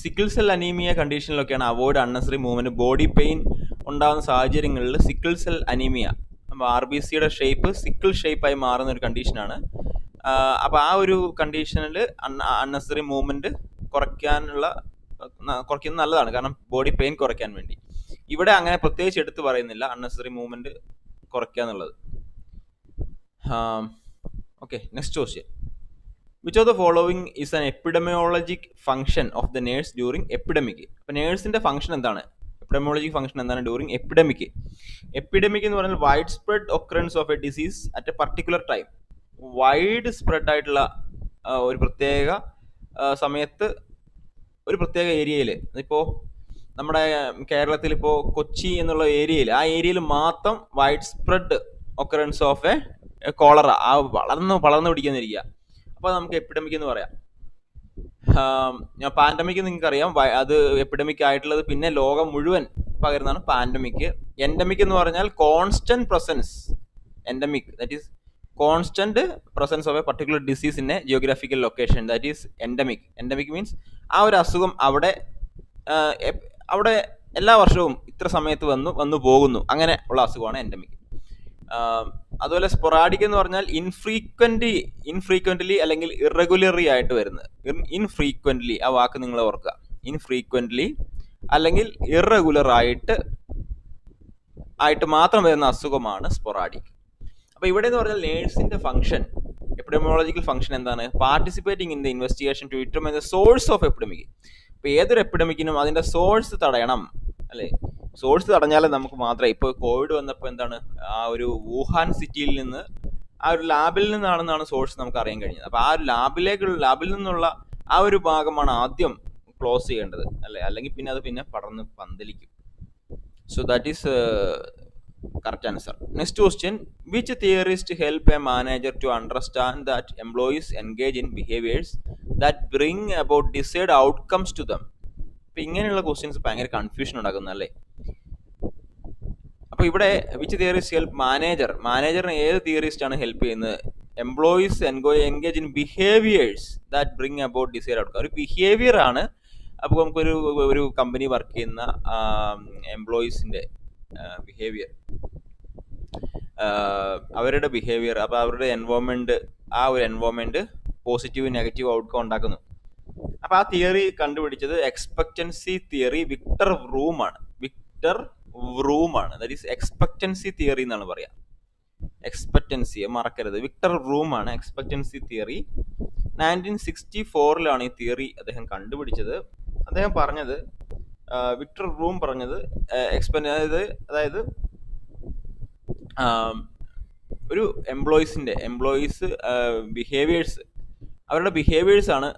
സിക്കിൾ സെൽ അനീമിയ കണ്ടീഷനിലൊക്കെയാണ് avoid unnecessary movement. Body pain ഉണ്ടാകുന്ന സാഹചര്യങ്ങളിൽ സിക്കിൾ സെൽ അനീമിയ, RBCയുടെ ഷേപ്പ് സിക്കിൾ ഷേപ്പായി മാറുന്ന ഒരു കണ്ടീഷനാണ്. അപ്പോൾ ആ ഒരു കണ്ടീഷനിൽ അൺനെസറി മൂവ്മെന്റ് കുറയ്ക്കുന്നത് നല്ലതാണ്, കാരണം ബോഡി പെയിൻ കുറയ്ക്കാൻ വേണ്ടി. ഇവിടെ അങ്ങനെ പ്രത്യേകിച്ച് എടുത്ത് പറയുന്നില്ല അൺനെസറി മൂവ്മെന്റ് കുറയ്ക്കുക എന്നുള്ളത്. Okay, next question. Which of the following is an epidemiologic function of the nurse during epidemic? അപ്പോൾ നേഴ്സിന്റെ ഫംഗ്ഷൻ എന്താണ്, എപ്പിഡമിയോളജിക് ഫംഗ്ഷൻ എന്താണ് ഡ്യൂറിങ് എപ്പിഡമിക്? എപ്പിഡമിക് എന്ന് പറഞ്ഞാൽ wide spread occurrence of A disease at A particular time. Wide spread ആയിട്ടുള്ള ഒരു പ്രത്യേക സമയത്ത് ഒരു പ്രത്യേക ഏരിയയിൽ, ഇപ്പോൾ നമ്മുടെ കേരളത്തിൽ ഇപ്പോൾ കൊച്ചി എന്നുള്ള ഏരിയയിൽ, ആ ഏരിയയിൽ മാത്രം wide spread occurrence of A cholera, ആ വളർന്നു പിടിക്കുന്നിരിക്കുക, അപ്പോൾ നമുക്ക് എപ്പിഡമിക് എന്ന് പറയാം. പാൻഡമിക് നിങ്ങൾക്ക് അറിയാം, അത് എപ്പിഡമിക് ആയിട്ടുള്ളത് പിന്നെ ലോകം മുഴുവൻ പകരുന്നതാണ് പാൻഡമിക്. എൻഡമിക് എന്ന് പറഞ്ഞാൽ constant presence, endemic that is constant presence of a particular disease in a geographical location, that is endemic. Endemic means ആ ഒരു അസുഖം അവിടെ എല്ലാ വർഷവും ഇത്ര സമയത്ത് വന്നു പോകുന്നു, അങ്ങനെ ഉള്ള അസുഖമാണ് എൻഡമിക്. അതുപോലെ സ്പൊറാഡിക് എന്ന് പറഞ്ഞാൽ ഇൻഫ്രീക്വന്റ്ലി അല്ലെങ്കിൽ ഇറഗുലറി ആയിട്ട് വരുന്നത്. ഇൻഫ്രീക്വന്റ്ലി, ആ വാക്ക് നിങ്ങൾ ഓർക്കുക, ഇൻഫ്രീക്വന്റ്ലി അല്ലെങ്കിൽ ഇറഗുലർ ആയിട്ട് മാത്രം വരുന്ന അസുഖമാണ് സ്പൊറാഡിക്. അപ്പൊ ഇവിടെ എന്ന് പറഞ്ഞാൽ നേഴ്സിന്റെ ഫംഗ്ഷൻ, എപ്പിഡമിയോളജിക്കൽ ഫംഗ്ഷൻ എന്താണ്? Participating in the investigation to determine the source of epidemic. ഇപ്പൊ ഏതൊരു എപ്പിഡമിക്കിനും അതിന്റെ സോഴ്സ് തടയണം, അല്ലെ? സോഴ്സ് തടഞ്ഞാലേ നമുക്ക് മാത്രമേ, ഇപ്പോൾ കോവിഡ് വന്നപ്പോൾ എന്താണ്, ആ ഒരു വുഹാൻ സിറ്റിയിൽ നിന്ന്, ആ ഒരു ലാബിൽ നിന്നാണെന്നാണ് സോഴ്സ് നമുക്ക് അറിയാൻ കഴിഞ്ഞത്. അപ്പൊ ആ ലാബിൽ നിന്നുള്ള ആ ഒരു ഭാഗമാണ് ആദ്യം ക്ലോസ് ചെയ്യേണ്ടത്, അല്ലെ? അല്ലെങ്കിൽ പിന്നെ അത് പടർന്ന് പന്തലിക്കും. So that is correct answer. Next question. Which theorist help a manager to understand that employees engage in behaviours that bring about desired outcomes to them? അപ്പൊ ഇങ്ങനെയുള്ള ക്വസ്റ്റ്യൻസ് ഭയങ്കര കൺഫ്യൂഷൻ ഉണ്ടാക്കുന്ന, അല്ലേ? അപ്പൊ ഇവിടെ വിച്ച് തിയറിസ്റ്റ് ഹെൽപ്പ് മാനേജറിന് ഏത് theorist ആണ് help ചെയ്യുന്നത്? Employees engage in behaviours that bring about decide outcome. ഒരു ബിഹേവിയർ ആണ്. അപ്പോൾ നമുക്കൊരു കമ്പനി വർക്ക് ചെയ്യുന്ന എംപ്ലോയീസിന്റെ ബിഹേവിയർ, അവരുടെ ബിഹേവിയർ, അപ്പൊ അവരുടെ എൻവയോൺമെന്റ്, ആ ഒരു എൻവയോൺമെന്റ് പോസിറ്റീവ് നെഗറ്റീവ് ഔട്ട്കം ഉണ്ടാക്കുന്നു. അപ്പൊ ആ തിയറി കണ്ടുപിടിച്ചത് എക്സ്പെക്ടൻസി തിയറി, വിക്ടർ വ്രൂമാണ്. ദാറ്റ് ഈസ് എക്സ്പെക്ടൻസി തിയറി എന്നാണ് പറയാ. എക്സ്പെക്ടൻസി മറക്കരുത്, വിക്ടർ വ്രൂമാണ് എക്സ്പെക്ടൻസി തിയറി. 1964 ഈ തിയറി അദ്ദേഹം കണ്ടുപിടിച്ചത്. അദ്ദേഹം പറഞ്ഞത്, വിക്ടർ വ്രൂം പറഞ്ഞത്, അതായത് ഒരു എംപ്ലോയീസ് ബിഹേവിയേഴ്സ്, അവരുടെ ബിഹേവിയേഴ്സ് ആണ്.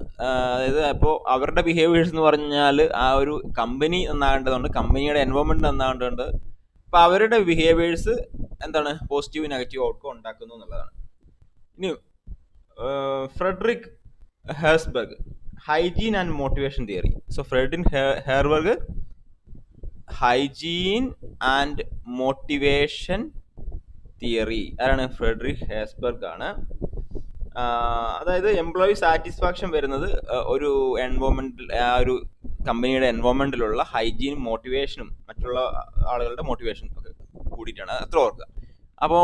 അതായത് അപ്പോൾ അവരുടെ ബിഹേവിയേഴ്സ് എന്ന് പറഞ്ഞാൽ ആ ഒരു കമ്പനി നന്നാകേണ്ടതുണ്ട്, കമ്പനിയുടെ എൻവയോൺമെന്റ് നന്നാകേണ്ടതുണ്ട്. അപ്പൊ അവരുടെ ബിഹേവിയേഴ്സ് എന്താണ്, പോസിറ്റീവ് നെഗറ്റീവ് ഔട്ട്കം ഉണ്ടാക്കുന്നു എന്നുള്ളതാണ്. ഇനി Frederick Herzberg, hygiene and motivation theory. So Frederick Herzberg, hygiene and motivation theory. ആരാണ്? ഫ്രെഡറിക് ഹെർസ്ബർഗ് ആണ്. അതായത് എംപ്ലോയി സാറ്റിസ്ഫാക്ഷൻ വരുന്നത് ഒരു എൻവയോൺമെന്റിൽ, ആ ഒരു കമ്പനിയുടെ എൻവയോൺമെന്റിലുള്ള ഹൈജീനും മോട്ടിവേഷനും മറ്റുള്ള ആളുകളുടെ മോട്ടിവേഷനും ഒക്കെ കൂടിയിട്ടാണ്. അത്ര ഓർക്കുക. അപ്പോൾ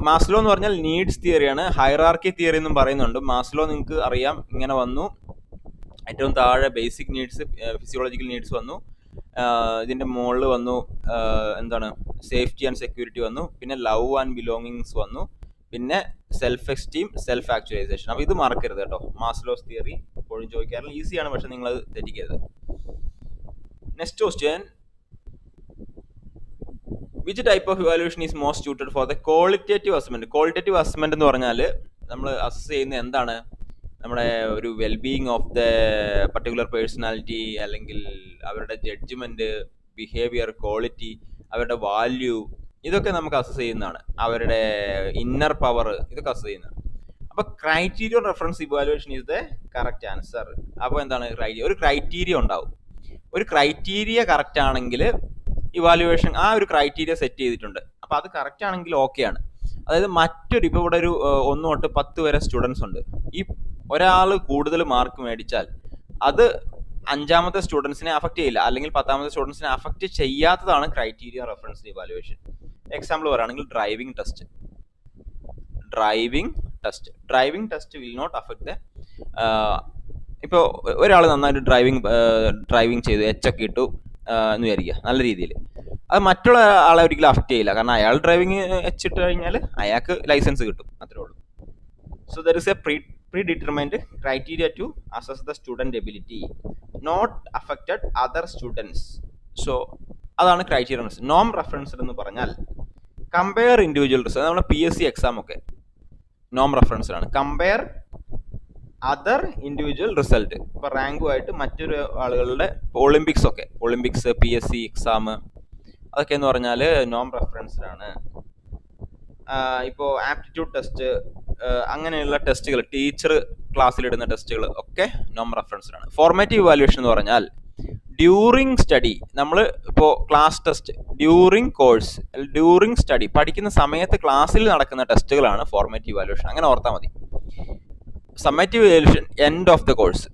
മാസ്ലോ എന്ന് പറഞ്ഞാൽ നീഡ്സ് തിയറിയാണ്. ഹൈറാർക്കി തിയറി എന്നും പറയുന്നുണ്ട്. മാസ്ലോ നിങ്ങൾക്ക് അറിയാം, ഇങ്ങനെ വന്നു. ഏറ്റവും താഴെ ബേസിക് നീഡ്സ്, ഫിസിയോളജിക്കൽ നീഡ്സ് വന്നു. ഇതിന്റെ മുകളിൽ വന്നു എന്താണ്, സേഫ്റ്റി ആൻഡ് സെക്യൂരിറ്റി വന്നു. പിന്നെ ലവ് ആൻഡ് ബിലോങ്ങിങ്സ് വന്നു. പിന്നെ സെൽഫ് എസ്റ്റീം, സെൽഫ് ആക്ച്വലൈസേഷൻ. അപ്പൊ ഇത് മറക്കരുത് കേട്ടോ. മാസ്ലോസ് തിയറി എപ്പോഴും ചോദിക്കാറില്ല, ഈസിയാണ്, പക്ഷെ നിങ്ങൾ അത് തെറ്റിക്കരുത്. Next question. Which type of evaluation is most suited for the qualitative assessment? Qualitative assessment എന്ന് പറഞ്ഞാൽ നമ്മൾ അസസ് ചെയ്യുന്ന എന്താണ്, നമ്മുടെ ഒരു wellbeing of the particular personality, അല്ലെങ്കിൽ അവരുടെ ജഡ്ജ്മെന്റ്, ബിഹേവിയർ, ക്വാളിറ്റി, അവരുടെ വാല്യൂ, ഇതൊക്കെ നമുക്ക് അസസ് ചെയ്യുന്നതാണ്. അവരുടെ ഇന്നർ പവർ, ഇതൊക്കെ അസസ് ചെയ്യുന്നതാണ്. അപ്പൊ criteria reference evaluation is the correct answer. അപ്പോൾ എന്താണ് ഒരു ക്രൈറ്റീരിയ ഉണ്ടാവും. ഒരു ക്രൈറ്റീരിയ കറക്റ്റ് ആണെങ്കിൽ ഇവാലുവേഷൻ ആ ഒരു ക്രൈറ്റീരിയ സെറ്റ് ചെയ്തിട്ടുണ്ട്, അപ്പൊ അത് കറക്റ്റ് ആണെങ്കിൽ ഓക്കെ ആണ്. അതായത് മറ്റൊരു ഇപ്പോൾ ഇവിടെ ഒരു 1 തൊട്ട് 10 വരെ സ്റ്റുഡൻസ് ഉണ്ട്. ഈ ഒരാൾ കൂടുതൽ മാർക്ക് മേടിച്ചാൽ അത് 5ാമത്തെ സ്റ്റുഡൻസിനെ അഫക്റ്റ് ചെയ്യില്ല, അല്ലെങ്കിൽ 10ാമത്തെ സ്റ്റുഡൻസിനെ അഫക്റ്റ് ചെയ്യാത്തതാണ് ക്രൈറ്റീരിയ റെഫറൻസ് ഇവാലുവേഷൻ. എക്സാമ്പിൾ പറയുകയാണെങ്കിൽ driving test will not affect the ഇപ്പോൾ ഒരാൾ നന്നായിട്ട് ഡ്രൈവിംഗ് ചെയ്തു, എച്ചൊക്കെ ഇട്ടു എന്ന് വിചാരിക്കുക നല്ല രീതിയിൽ, അത് മറ്റുള്ള ആളെ ഒരിക്കലും അഫക്റ്റ് ചെയ്യില്ല. കാരണം അയാൾ ഡ്രൈവിംഗ് എച്ചിട്ട് കഴിഞ്ഞാൽ അയാൾക്ക് ലൈസൻസ് കിട്ടും, അത്രേ ഉള്ളൂ. So there is A pre-determined criteria to assess the student ability, not affected other students. So അതാണ് ക്രൈറ്റീരിയ. നോം റെഫറൻസ് എന്ന് പറഞ്ഞാൽ കമ്പയർ ഇൻഡിവിജ്വൽ റിസൾട്ട്. നമ്മുടെ PSC എക്സാം ഒക്കെ നോം റെഫറൻസിലാണ്. കമ്പയർ അതർ ഇൻഡിവിജ്വൽ റിസൾട്ട്, ഇപ്പൊ റാങ്കുമായിട്ട് മറ്റൊരു ആളുകളുടെ ഒളിമ്പിക്സ് PSC എക്സാം അതൊക്കെ എന്ന് പറഞ്ഞാൽ നോം റെഫറൻസിലാണ്. ഇപ്പോൾ ആപ്റ്റിറ്റ്യൂഡ് ടെസ്റ്റ്, അങ്ങനെയുള്ള ടെസ്റ്റുകൾ, ടീച്ചർ ക്ലാസ്സിലിടുന്ന ടെസ്റ്റുകൾ ഒക്കെ നോം റെഫറൻസിലാണ്. ഫോർമാറ്റീവ് ഇവാലുവേഷൻ എന്ന് പറഞ്ഞാൽ ഡ്യൂറിങ് സ്റ്റഡി, നമ്മൾ ഇപ്പോൾ ക്ലാസ് ടെസ്റ്റ്, ഡ്യൂറിങ് സ്റ്റഡി, പഠിക്കുന്ന സമയത്ത് ക്ലാസ്സിൽ നടക്കുന്ന ടെസ്റ്റുകളാണ് ഫോർമാറ്റീവ് ഇവാലുവേഷൻ. അങ്ങനെ ഓർത്താൽ മതി. Summative evaluation end of the course,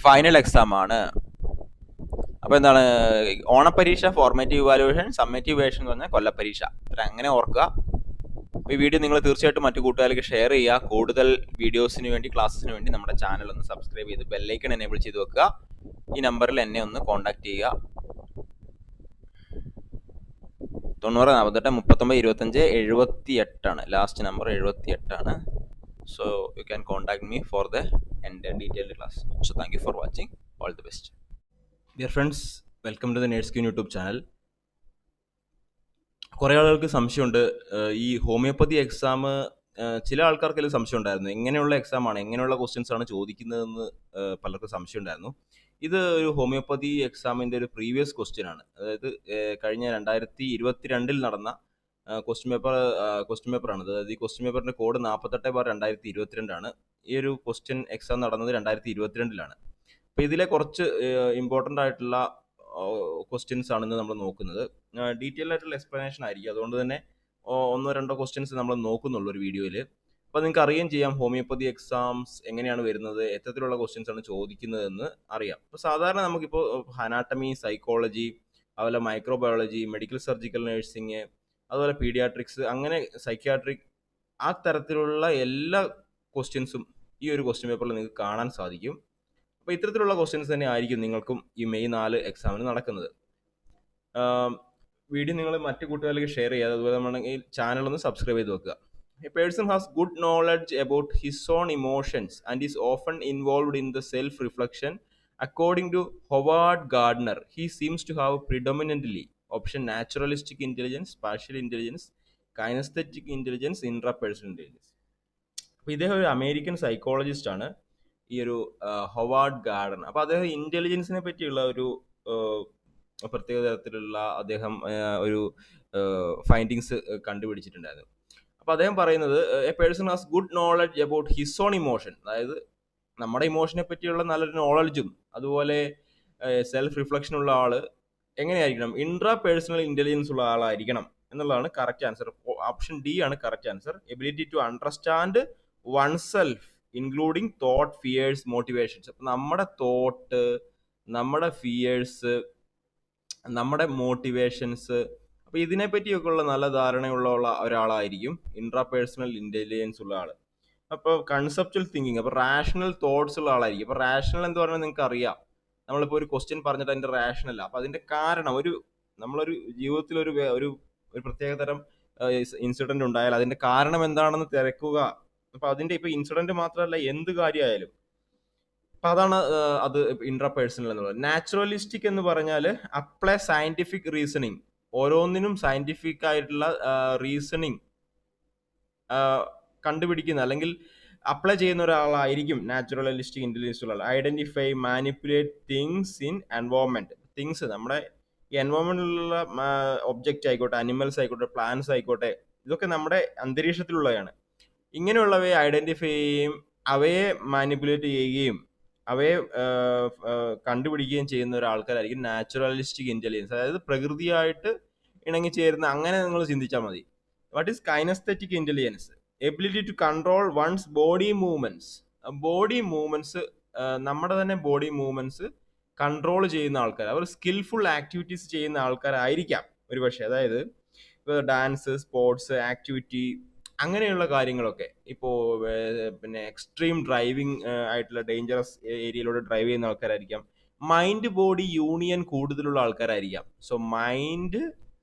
final exam ആണ്. അപ്പോൾ എന്താണ് ഓണപ്പരീക്ഷ ഫോർമാറ്റീവ് ഇവാലുവേഷൻ, സമ്മേറ്റീവ് ഇവാലുവേഷൻ എന്ന് പറഞ്ഞാൽ കൊല്ലപ്പരീക്ഷ. അങ്ങനെ ഓർക്കുക. ഈ വീഡിയോ നിങ്ങൾ തീർച്ചയായിട്ടും മറ്റു കൂട്ടുകാർക്ക് ഷെയർ ചെയ്യുക. കൂടുതൽ വീഡിയോസിന് വേണ്ടി, ക്ലാസ്സിന് വേണ്ടി നമ്മുടെ ചാനൽ ഒന്ന് സബ്സ്ക്രൈബ് ചെയ്ത് ബെല്ലൈക്കൺ എനേബിൾ ചെയ്ത് വെക്കുക. ഈ നമ്പറിൽ എന്നെ ഒന്ന് കോൺടാക്ട് ചെയ്യുക. 90 48 39 25 78 ആണ് ലാസ്റ്റ് നമ്പർ, 78 ആണ്. So you can contact me for the detailed class. So thank you for watching. All the best. Dear friends, welcome to the NerdSkin YouTube channel. കുറേ ആളുകൾക്ക് സംശയമുണ്ട്, ഈ ഹോമിയോപ്പതി എക്സാം ചില ആൾക്കാർക്കെല്ലാം സംശയം ഉണ്ടായിരുന്നു, എങ്ങനെയുള്ള എക്സാമാണ്, എങ്ങനെയുള്ള ക്വസ്റ്റ്യൻസ് ആണ് ചോദിക്കുന്നതെന്ന് പലർക്കും സംശയം ഉണ്ടായിരുന്നു. ഇത് ഒരു ഹോമിയോപ്പതി എക്സാമിൻ്റെ ഒരു പ്രീവിയസ് ക്വസ്റ്റ്യൻ ആണ്. അതായത് കഴിഞ്ഞ 2022 നടന്ന ക്വസ്റ്റ്യൻ പേപ്പറാണ്. അതായത് ഈ ക്വസ്റ്റ്യൻ പേപ്പറിൻ്റെ കോഡ് 48/2022 ആണ്. ഈ ഒരു ക്വസ്റ്റ്യൻ എക്സാം നടന്നത് 2022 അപ്പോൾ ഇതിലെ കുറച്ച് ഇമ്പോർട്ടൻ്റ് ആയിട്ടുള്ള ക്വസ്റ്റ്യൻസ് ആണെന്ന് നമ്മൾ നോക്കുന്നത്. ഡീറ്റെയിൽ ആയിട്ടുള്ള എക്സ്പ്ലനേഷൻ ആയിരിക്കും, അതുകൊണ്ട് തന്നെ 1-2 ക്വസ്റ്റ്യൻസ് നമ്മൾ നോക്കുന്നുള്ളൂ ഒരു വീഡിയോയിൽ. അപ്പോൾ നിങ്ങൾക്ക് അറിയുകയും ചെയ്യാം ഹോമിയോപ്പതി എക്സാംസ് എങ്ങനെയാണ് വരുന്നത്, എത്തരത്തിലുള്ള ക്വസ്റ്റ്യൻസ് ആണ് ചോദിക്കുന്നതെന്ന് അറിയാം. അപ്പോൾ സാധാരണ നമുക്കിപ്പോൾ അനാട്ടമി, സൈക്കോളജി, അതുപോലെ മൈക്രോബയോളജി, മെഡിക്കൽ സർജിക്കൽ നഴ്സിംഗ്, അതുപോലെ പീഡിയാട്രിക്സ്, അങ്ങനെ സൈക്യാട്രിക്, ആ തരത്തിലുള്ള എല്ലാ ക്വസ്റ്റ്യൻസും ഈ ഒരു ക്വസ്റ്റ്യൻ പേപ്പറിൽ നിങ്ങൾക്ക് കാണാൻ സാധിക്കും. അപ്പോൾ ഇത്തരത്തിലുള്ള ക്വസ്റ്റ്യൻസ് തന്നെ ആയിരിക്കും നിങ്ങൾക്കും ഈ May 4 എക്സാമിന് നടക്കുന്നത്. വീഡിയോ നിങ്ങൾ മറ്റു കൂട്ടുകാരിലേക്ക് ഷെയർ ചെയ്യുക. അതുപോലെ നമ്മുടെ ഈ ചാനൽ ഒന്ന് സബ്സ്ക്രൈബ് ചെയ്ത് വെക്കുക. A person has good knowledge about his own emotions and is often involved in the self reflection. According to Howard Gardner, he seems to have predominantly option naturalistic intelligence, spatial intelligence, kinesthetic intelligence, intrapersonal intelligence. അപ്പോൾ ഇദ്ദേഹം ഒരു American psychologist ആണ്, ഈ ഒരു Howard garden. അപ്പോൾ അദ്ദേഹം ഇൻ്റലിജൻസിനെ പറ്റിയുള്ള ഒരു പ്രത്യേക തരത്തിലുള്ള അദ്ദേഹം ഒരു ഫൈൻഡിങ്സ് കണ്ടുപിടിച്ചിട്ടുണ്ടായിരുന്നു. അപ്പോൾ അദ്ദേഹം പറയുന്നത് A person has good knowledge about his on emotion, അതായത് നമ്മുടെ ഇമോഷനെ പറ്റിയുള്ള നല്ലൊരു നോളജും അതുപോലെ സെൽഫ് റിഫ്ലക്ഷൻ ഉള്ള ആൾ എങ്ങനെയായിരിക്കണം, ഇൻട്രാ പേഴ്സണൽ ഇൻ്റലിജൻസ് ഉള്ള ആളായിരിക്കണം എന്നുള്ളതാണ് കറക്റ്റ് ആൻസർ. ഓപ്ഷൻ ഡി ആണ് correct answer. Ability to understand one self including thought, fears, motivations. അപ്പം നമ്മുടെ തോട്ട്, നമ്മുടെ ഫിയേഴ്സ്, നമ്മുടെ മോട്ടിവേഷൻസ്, അപ്പോൾ ഇതിനെപ്പറ്റിയൊക്കെ ഉള്ള നല്ല ധാരണയുള്ള ഒരാളായിരിക്കും ഇൻട്രാപേഴ്സണൽ ഇൻ്റലിജൻസ് ഉള്ള ആൾ. അപ്പോൾ കൺസെപ്ച്വൽ തിങ്കിങ്, അപ്പോൾ റാഷണൽ തോട്ട്സ് ഉള്ള ആളായിരിക്കും. അപ്പോൾ റാഷണൽ എന്ന് പറഞ്ഞാൽ നിങ്ങൾക്ക് അറിയാം, നമ്മളിപ്പോൾ ഒരു ക്വസ്റ്റ്യൻ പറഞ്ഞിട്ട് അതിൻ്റെ റാഷണൽ, അപ്പോൾ അതിൻ്റെ കാരണം നമ്മളൊരു ജീവിതത്തിൽ ഒരു പ്രത്യേക തരം ഇൻസിഡൻറ്റ് ഉണ്ടായാൽ അതിൻ്റെ കാരണം എന്താണെന്ന് തിരക്കുക. അപ്പോൾ അതിൻ്റെ ഇപ്പോൾ ഇൻസിഡൻറ്റ് മാത്രമല്ല, എന്ത് കാര്യമായാലും. അപ്പം അതാണ് അത് ഇൻട്രാപേഴ്സണൽ എന്ന് പറയുന്നത്. നാച്ചുറലിസ്റ്റിക് എന്ന് പറഞ്ഞാൽ അപ്ലൈ സയൻറ്റിഫിക് റീസണിങ്, ഓരോന്നിനും സയൻറ്റിഫിക് ആയിട്ടുള്ള റീസണിങ് കണ്ടുപിടിക്കുന്ന, അല്ലെങ്കിൽ അപ്ലൈ ചെയ്യുന്ന ഒരാളായിരിക്കും നാച്ചുറലിസ്റ്റിക് ഇന്റലിജൻസ് ഉള്ള ആൾ. Identify manipulate things in environment. Things നമ്മുടെ ഈ എൻവോൺമെന്റിലുള്ള ഒബ്ജക്റ്റ് ആയിക്കോട്ടെ, അനിമൽസ് ആയിക്കോട്ടെ, പ്ലാന്റ്സ് ആയിക്കോട്ടെ, ഇതൊക്കെ നമ്മുടെ അന്തരീക്ഷത്തിലുള്ളതാണ്. ഇങ്ങനെയുള്ളവയെ ഐഡന്റിഫൈ ചെയ്യുകയും അവയെ മാനിപ്പുലേറ്റ് ചെയ്യുകയും അവയെ കണ്ടുപിടിക്കുകയും ചെയ്യുന്ന ഒരാൾക്കാരായിരിക്കും നാച്ചുറലിസ്റ്റിക് ഇന്റലിജൻസ്. അതായത് പ്രകൃതിയായിട്ട് ഇണങ്ങിച്ചേരുന്ന, അങ്ങനെ നിങ്ങൾ ചിന്തിച്ചാൽ മതി. What is kinesthetic intelligence? Ability to control one's body movements. Body movements, നമ്മുടെ തന്നെ ബോഡി മൂവ്മെന്റ്സ് കൺട്രോൾ ചെയ്യുന്ന ആൾക്കാർ, അവർ സ്കിൽഫുൾ ആക്ടിവിറ്റീസ് ചെയ്യുന്ന ആൾക്കാരായിരിക്കാം ഒരുപക്ഷെ. അതായത് ഡാൻസ്, സ്പോർട്സ്, ആക്ടിവിറ്റി, അങ്ങനെയുള്ള കാര്യങ്ങളൊക്കെ. ഇപ്പോൾ പിന്നെ എക്സ്ട്രീം ഡ്രൈവിംഗ് ആയിട്ടുള്ള ഡേഞ്ചറസ് ഏരിയയിലൂടെ ഡ്രൈവ് ചെയ്യുന്ന ആൾക്കാരായിരിക്കാം. മൈൻഡ് ബോഡി യൂണിയൻ കൂടുതലുള്ള ആൾക്കാരായിരിക്കാം. സോ മൈൻഡ്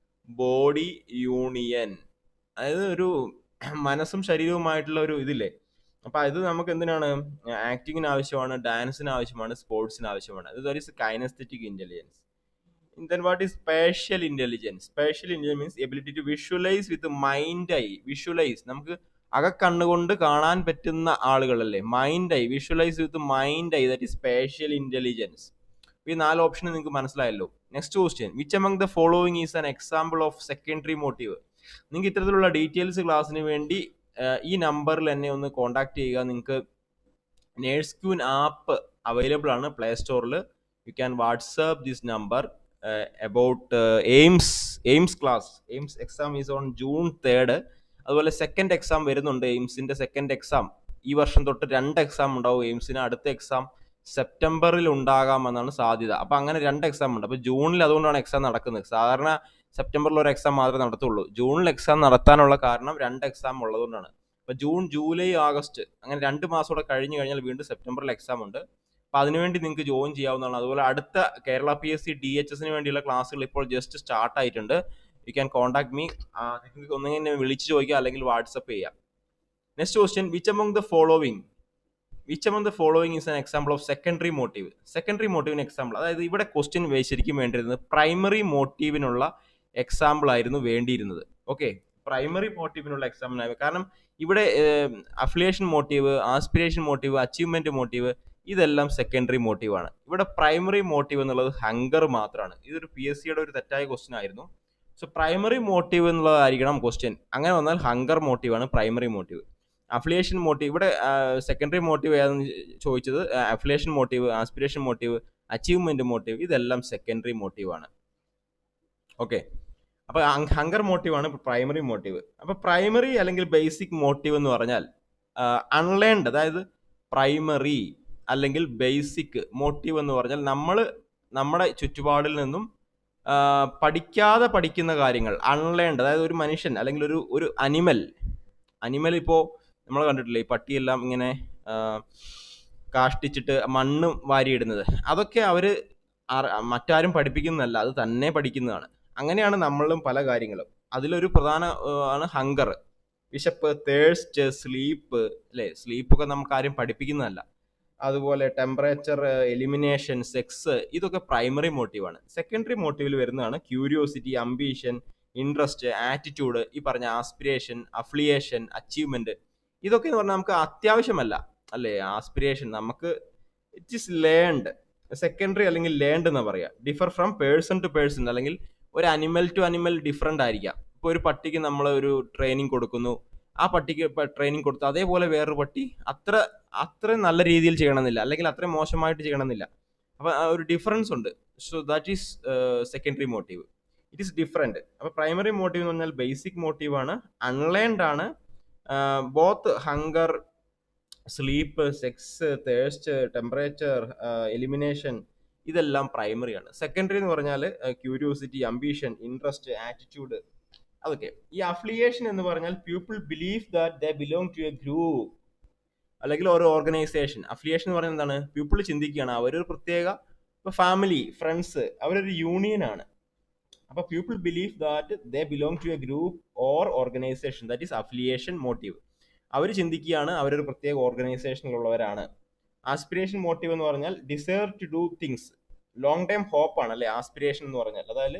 ബോഡി യൂണിയൻ, അതായത് ഒരു മനസ്സും ശരീരവുമായിട്ടുള്ള ഒരു ഇതില്ലേ. അപ്പൊ ഇത് നമുക്ക് എന്തിനാണ്? ആക്ടിങ്ങിന് ആവശ്യമാണ്, ഡാൻസിന് ആവശ്യമാണ്, സ്പോർട്സിന് ആവശ്യമാണ്. That is kinesthetic intelligence. Then what is spatial intelligence? Spatial intelligence means ability to visualize with the mind eye. Visualize, നമുക്ക് അകക്കണ്ണുകൊണ്ട് കാണാൻ പറ്റുന്ന ആളുകളല്ലേ mind eye. Visualise with mind eye, that is spatial intelligence. ഈ 4 ഓപ്ഷൻ നിങ്ങൾക്ക് മനസ്സിലായല്ലോ. Next question, which among the following is an example of secondary motive? നിങ്ങൾക്ക് ഇത്തരത്തിലുള്ള ഡീറ്റെയിൽസ് ക്ലാസ്സിന് വേണ്ടി ഈ നമ്പറിൽ എന്നെ ഒന്ന് കോൺടാക്ട് ചെയ്യുക. നിങ്ങൾക്ക് നേഴ്സ് ക്യൂൻ ആപ്പ് അവൈലബിൾ ആണ് പ്ലേ സ്റ്റോറിൽ. You can WhatsApp this number about AIIMS class. AIIMS exam is on June 3rd. അതുപോലെ സെക്കൻഡ് എക്സാം വരുന്നുണ്ട്. എയിംസിന്റെ സെക്കൻഡ് എക്സാം ഈ വർഷം തൊട്ട് 2 എക്സാം ഉണ്ടാവും എയിംസിന്. അടുത്ത എക്സാം സെപ്റ്റംബറിൽ ഉണ്ടാകാമെന്നാണ് സാധ്യത. അപ്പൊ അങ്ങനെ 2 എക്സാം ഉണ്ട്. അപ്പൊ ജൂണിൽ അതുകൊണ്ടാണ് എക്സാം നടക്കുന്നത്. സാധാരണ സെപ്റ്റംബറിൽ ഒരു എക്സാം മാത്രമേ നടത്തുള്ളൂ. ജൂണിൽ എക്സാം നടത്താനുള്ള കാരണം 2 എക്സാം ഉള്ളതുകൊണ്ടാണ്. അപ്പൊ ജൂൺ, ജൂലൈ, ആഗസ്റ്റ് അങ്ങനെ 2 മാസം കൂടെ കഴിഞ്ഞു കഴിഞ്ഞാൽ വീണ്ടും സെപ്റ്റംബറിൽ എക്സാം ഉണ്ട്. അപ്പൊ അതിനുവേണ്ടി നിങ്ങൾക്ക് ജോയിൻ ചെയ്യാവുന്നതാണ്. അതുപോലെ അടുത്ത കേരള PSC DHS വേണ്ടിയുള്ള ക്ലാസ്സുകൾ ഇപ്പോൾ ജസ്റ്റ് സ്റ്റാർട്ട് ആയിട്ടുണ്ട്. You can contact me. നിങ്ങൾക്ക് ഒന്നെങ്കിൽ വിളിച്ച് ചോദിക്കുക, അല്ലെങ്കിൽ വാട്സപ്പ് ചെയ്യാം. Next question, which among the following is an example of secondary motive? Secondary മോട്ടീവിന് എക്സാമ്പിൾ, അതായത് ഇവിടെ ക്വസ്റ്റ്യൻ ശരിക്കും വേണ്ടിയിരുന്നത് പ്രൈമറി മോട്ടീവിനുള്ള എക്സാമ്പിൾ ആയിരുന്നു വേണ്ടിയിരുന്നത്. ഓക്കെ, പ്രൈമറി മോട്ടീവിനുള്ള എക്സാമ്പിൾ ആയിരുന്നു. കാരണം ഇവിടെ affiliation motive, aspiration motive, achievement motive, ഇതെല്ലാം സെക്കൻഡറി മോട്ടീവാണ്. ഇവിടെ പ്രൈമറി മോട്ടീവ് എന്നുള്ളത് ഹങ്കർ മാത്രമാണ്. ഇതൊരു PSC യുടെ ഒരു തെറ്റായ ക്വസ്റ്റ്യൻ ആയിരുന്നു. സോ പ്രൈമറി മോട്ടീവ് എന്നുള്ളതായിരിക്കണം ക്വസ്റ്റ്യൻ. അങ്ങനെ വന്നാൽ ഹങ്കർ മോട്ടീവാണ് പ്രൈമറി മോട്ടീവ്. അഫിലിയേഷൻ മോട്ടീവ്, ഇവിടെ സെക്കൻഡറി മോട്ടീവ് ഏതെന്ന് ചോദിച്ചത്. Affiliation motive, aspiration motive, achievement motive, ഇതെല്ലാം സെക്കൻഡറി മോട്ടീവാണ്. ഓക്കെ, അപ്പൊ ഹങ്കർ മോട്ടീവാണ് പ്രൈമറി മോട്ടീവ്. അപ്പൊ പ്രൈമറി അല്ലെങ്കിൽ ബേസിക് മോട്ടീവ് എന്ന് പറഞ്ഞാൽ അൺലേൺഡ്, അതായത് പ്രൈമറി അല്ലെങ്കിൽ ബേസിക് മോട്ടീവ് എന്ന് പറഞ്ഞാൽ നമ്മൾ നമ്മുടെ ചുറ്റുപാടിൽ നിന്നും പഠിക്കാതെ പഠിക്കുന്ന കാര്യങ്ങൾ. അൺലേൺഡ്, അതായത് ഒരു മനുഷ്യൻ അല്ലെങ്കിൽ ഒരു അനിമൽ ഇപ്പോൾ നമ്മൾ കണ്ടിട്ടില്ലേ, ഈ പട്ടിയെല്ലാം ഇങ്ങനെ കാഷ്ടിച്ചിട്ട് മണ്ണ് വാരിയിടുന്നത്, അതൊക്കെ അവര് മറ്റാരും പഠിപ്പിക്കുന്നതല്ല, അത് തന്നെ പഠിക്കുന്നതാണ്. അങ്ങനെയാണ് നമ്മളും പല കാര്യങ്ങളും. അതിലൊരു പ്രധാന ആണ് ഹങ്കർ, വിശപ്പ്, തേഴ്സ്റ്റ്, സ്ലീപ്പ് അല്ലേ. സ്ലീപ്പൊക്കെ നമുക്ക് ആരും പഠിപ്പിക്കുന്നതല്ല. അതുപോലെ ടെമ്പറേച്ചർ, എലിമിനേഷൻ, സെക്സ്, ഇതൊക്കെ പ്രൈമറി മോട്ടീവാണ്. സെക്കൻഡറി മോട്ടീവിൽ വരുന്നതാണ് ക്യൂരിയോസിറ്റി, അംബീഷൻ, ഇൻട്രസ്റ്റ്, ആറ്റിറ്റ്യൂഡ്, ഈ പറഞ്ഞ ആസ്പിരേഷൻ, അഫിലിയേഷൻ, അച്ചീവ്മെന്റ്. ഇതൊക്കെ എന്ന് പറഞ്ഞാൽ നമുക്ക് അത്യാവശ്യമല്ല അല്ലേ. ആസ്പിരേഷൻ നമുക്ക് ഇറ്റ് ഈസ് ലേൺഡ്. സെക്കൻഡറി അല്ലെങ്കിൽ ലേൺഡ് എന്ന് പറയാം. Differ from person to person, അല്ലെങ്കിൽ ഒരു അനിമൽ ടു അനിമൽ ഡിഫറെന്റ് ആയിരിക്കാം. ഇപ്പോൾ ഒരു പട്ടിക്ക് നമ്മൾ ഒരു ട്രെയിനിങ് കൊടുക്കുന്നു, ആ പട്ടിക്ക് ട്രെയിനിങ് കൊടുത്തു അതേപോലെ വേറൊരു പട്ടി അത്ര നല്ല രീതിയിൽ ചെയ്യണമെന്നില്ല, അല്ലെങ്കിൽ അത്രയും മോശമായിട്ട് ചെയ്യണമെന്നില്ല. അപ്പൊ ഒരു ഡിഫറൻസ് ഉണ്ട്. So that is secondary motive. It is different. അപ്പൊ പ്രൈമറി മോട്ടീവ് എന്ന് പറഞ്ഞാൽ ബേസിക് മോട്ടീവ് ആണ്, അൺലേൺഡ് ആണ്. Both hunger, sleep, sex, thirst, temperature, elimination, ഇതെല്ലാം പ്രൈമറി ആണ്. സെക്കൻഡറി എന്ന് പറഞ്ഞാൽ ക്യൂരിയോസിറ്റി, അംബീഷൻ, ഇൻട്രസ്റ്റ്, ആറ്റിറ്റ്യൂഡ്, അതൊക്കെ. ഈ അഫിലിയേഷൻ എന്ന് പറഞ്ഞാൽ people believe that they belong to a group അല്ലെങ്കിൽ ഒരു ഓർഗനൈസേഷൻ. അഫിലിയേഷൻ എന്ന് പറയുന്നത് എന്താണ്? പീപ്പിൾ ചിന്തിക്കുകയാണ് അവരൊരു പ്രത്യേക, ഇപ്പൊ ഫാമിലി, ഫ്രണ്ട്സ്, അവരൊരു യൂണിയൻ ആണ്. അപ്പൊ people believe that they belong to a group or organisation, that is affiliation motive. അവർ ചിന്തിക്കുകയാണ് അവരൊരു പ്രത്യേക ഓർഗനൈസേഷനിലുള്ളവരാണ്. ആസ്പിരേഷൻ മോട്ടീവ് എന്ന് പറഞ്ഞാൽ desire to do things, long time hope ആണ് അല്ലെ ആസ്പിരേഷൻ എന്ന് പറഞ്ഞാൽ. അതായത്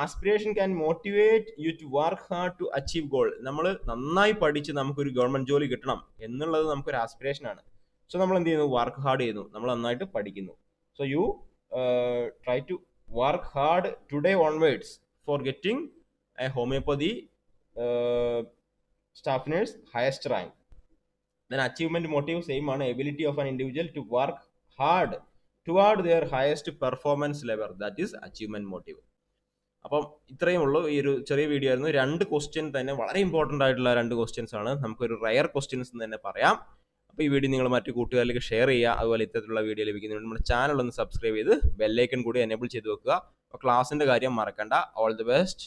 aspiration can motivate you to work hard to achieve goal. നമ്മൾ നന്നായി പഠിച്ച് നമുക്കൊരു ഗവൺമെന്റ് ജോലി കിട്ടണം എന്നുള്ളത് നമുക്കൊരു ആസ്പിറേഷൻ ആണ്. സോ നമ്മൾ എന്ത് ചെയ്യുന്നു? വർക്ക് ഹാർഡ് ചെയ്യുന്നു, നമ്മൾ നന്നായിട്ട് പഠിക്കുന്നു. So you try to work hard today onwards for getting a homeopathy staff nurse highest rank. Then achievement motive same ആണ്, ability of an individual to work hard toward their highest performance level, that is achievement motive. അപ്പം ഇത്രയും ഉള്ളൂ ഈ ഒരു ചെറിയ video ആയിരുന്നു. 2 question തന്നെ വളരെ ഇമ്പോർട്ടൻ്റ് ആയിട്ടുള്ള 2 ക്വസ്റ്റ്യൻസ് ആണ്, നമുക്കൊരു റയർ ക്വസ്റ്റ്യൻസ് എന്ന് തന്നെ പറയാം. അപ്പോൾ ഈ വീഡിയോ നിങ്ങൾ മറ്റു കൂട്ടുകാരിലേക്ക് ഷെയർ ചെയ്യുക. അതുപോലെ ഇത്തരത്തിലുള്ള വീഡിയോ ലഭിക്കുന്നതിന് നമ്മുടെ ചാനൽ ഒന്ന് സബ്സ്ക്രൈബ് ചെയ്ത് ബെല്ലൈക്കൺ കൂടി എനേബിൾ ചെയ്ത് വെക്കുക. അപ്പോൾ ക്ലാസ്സിൻ്റെ കാര്യം മറക്കണ്ട. All the best.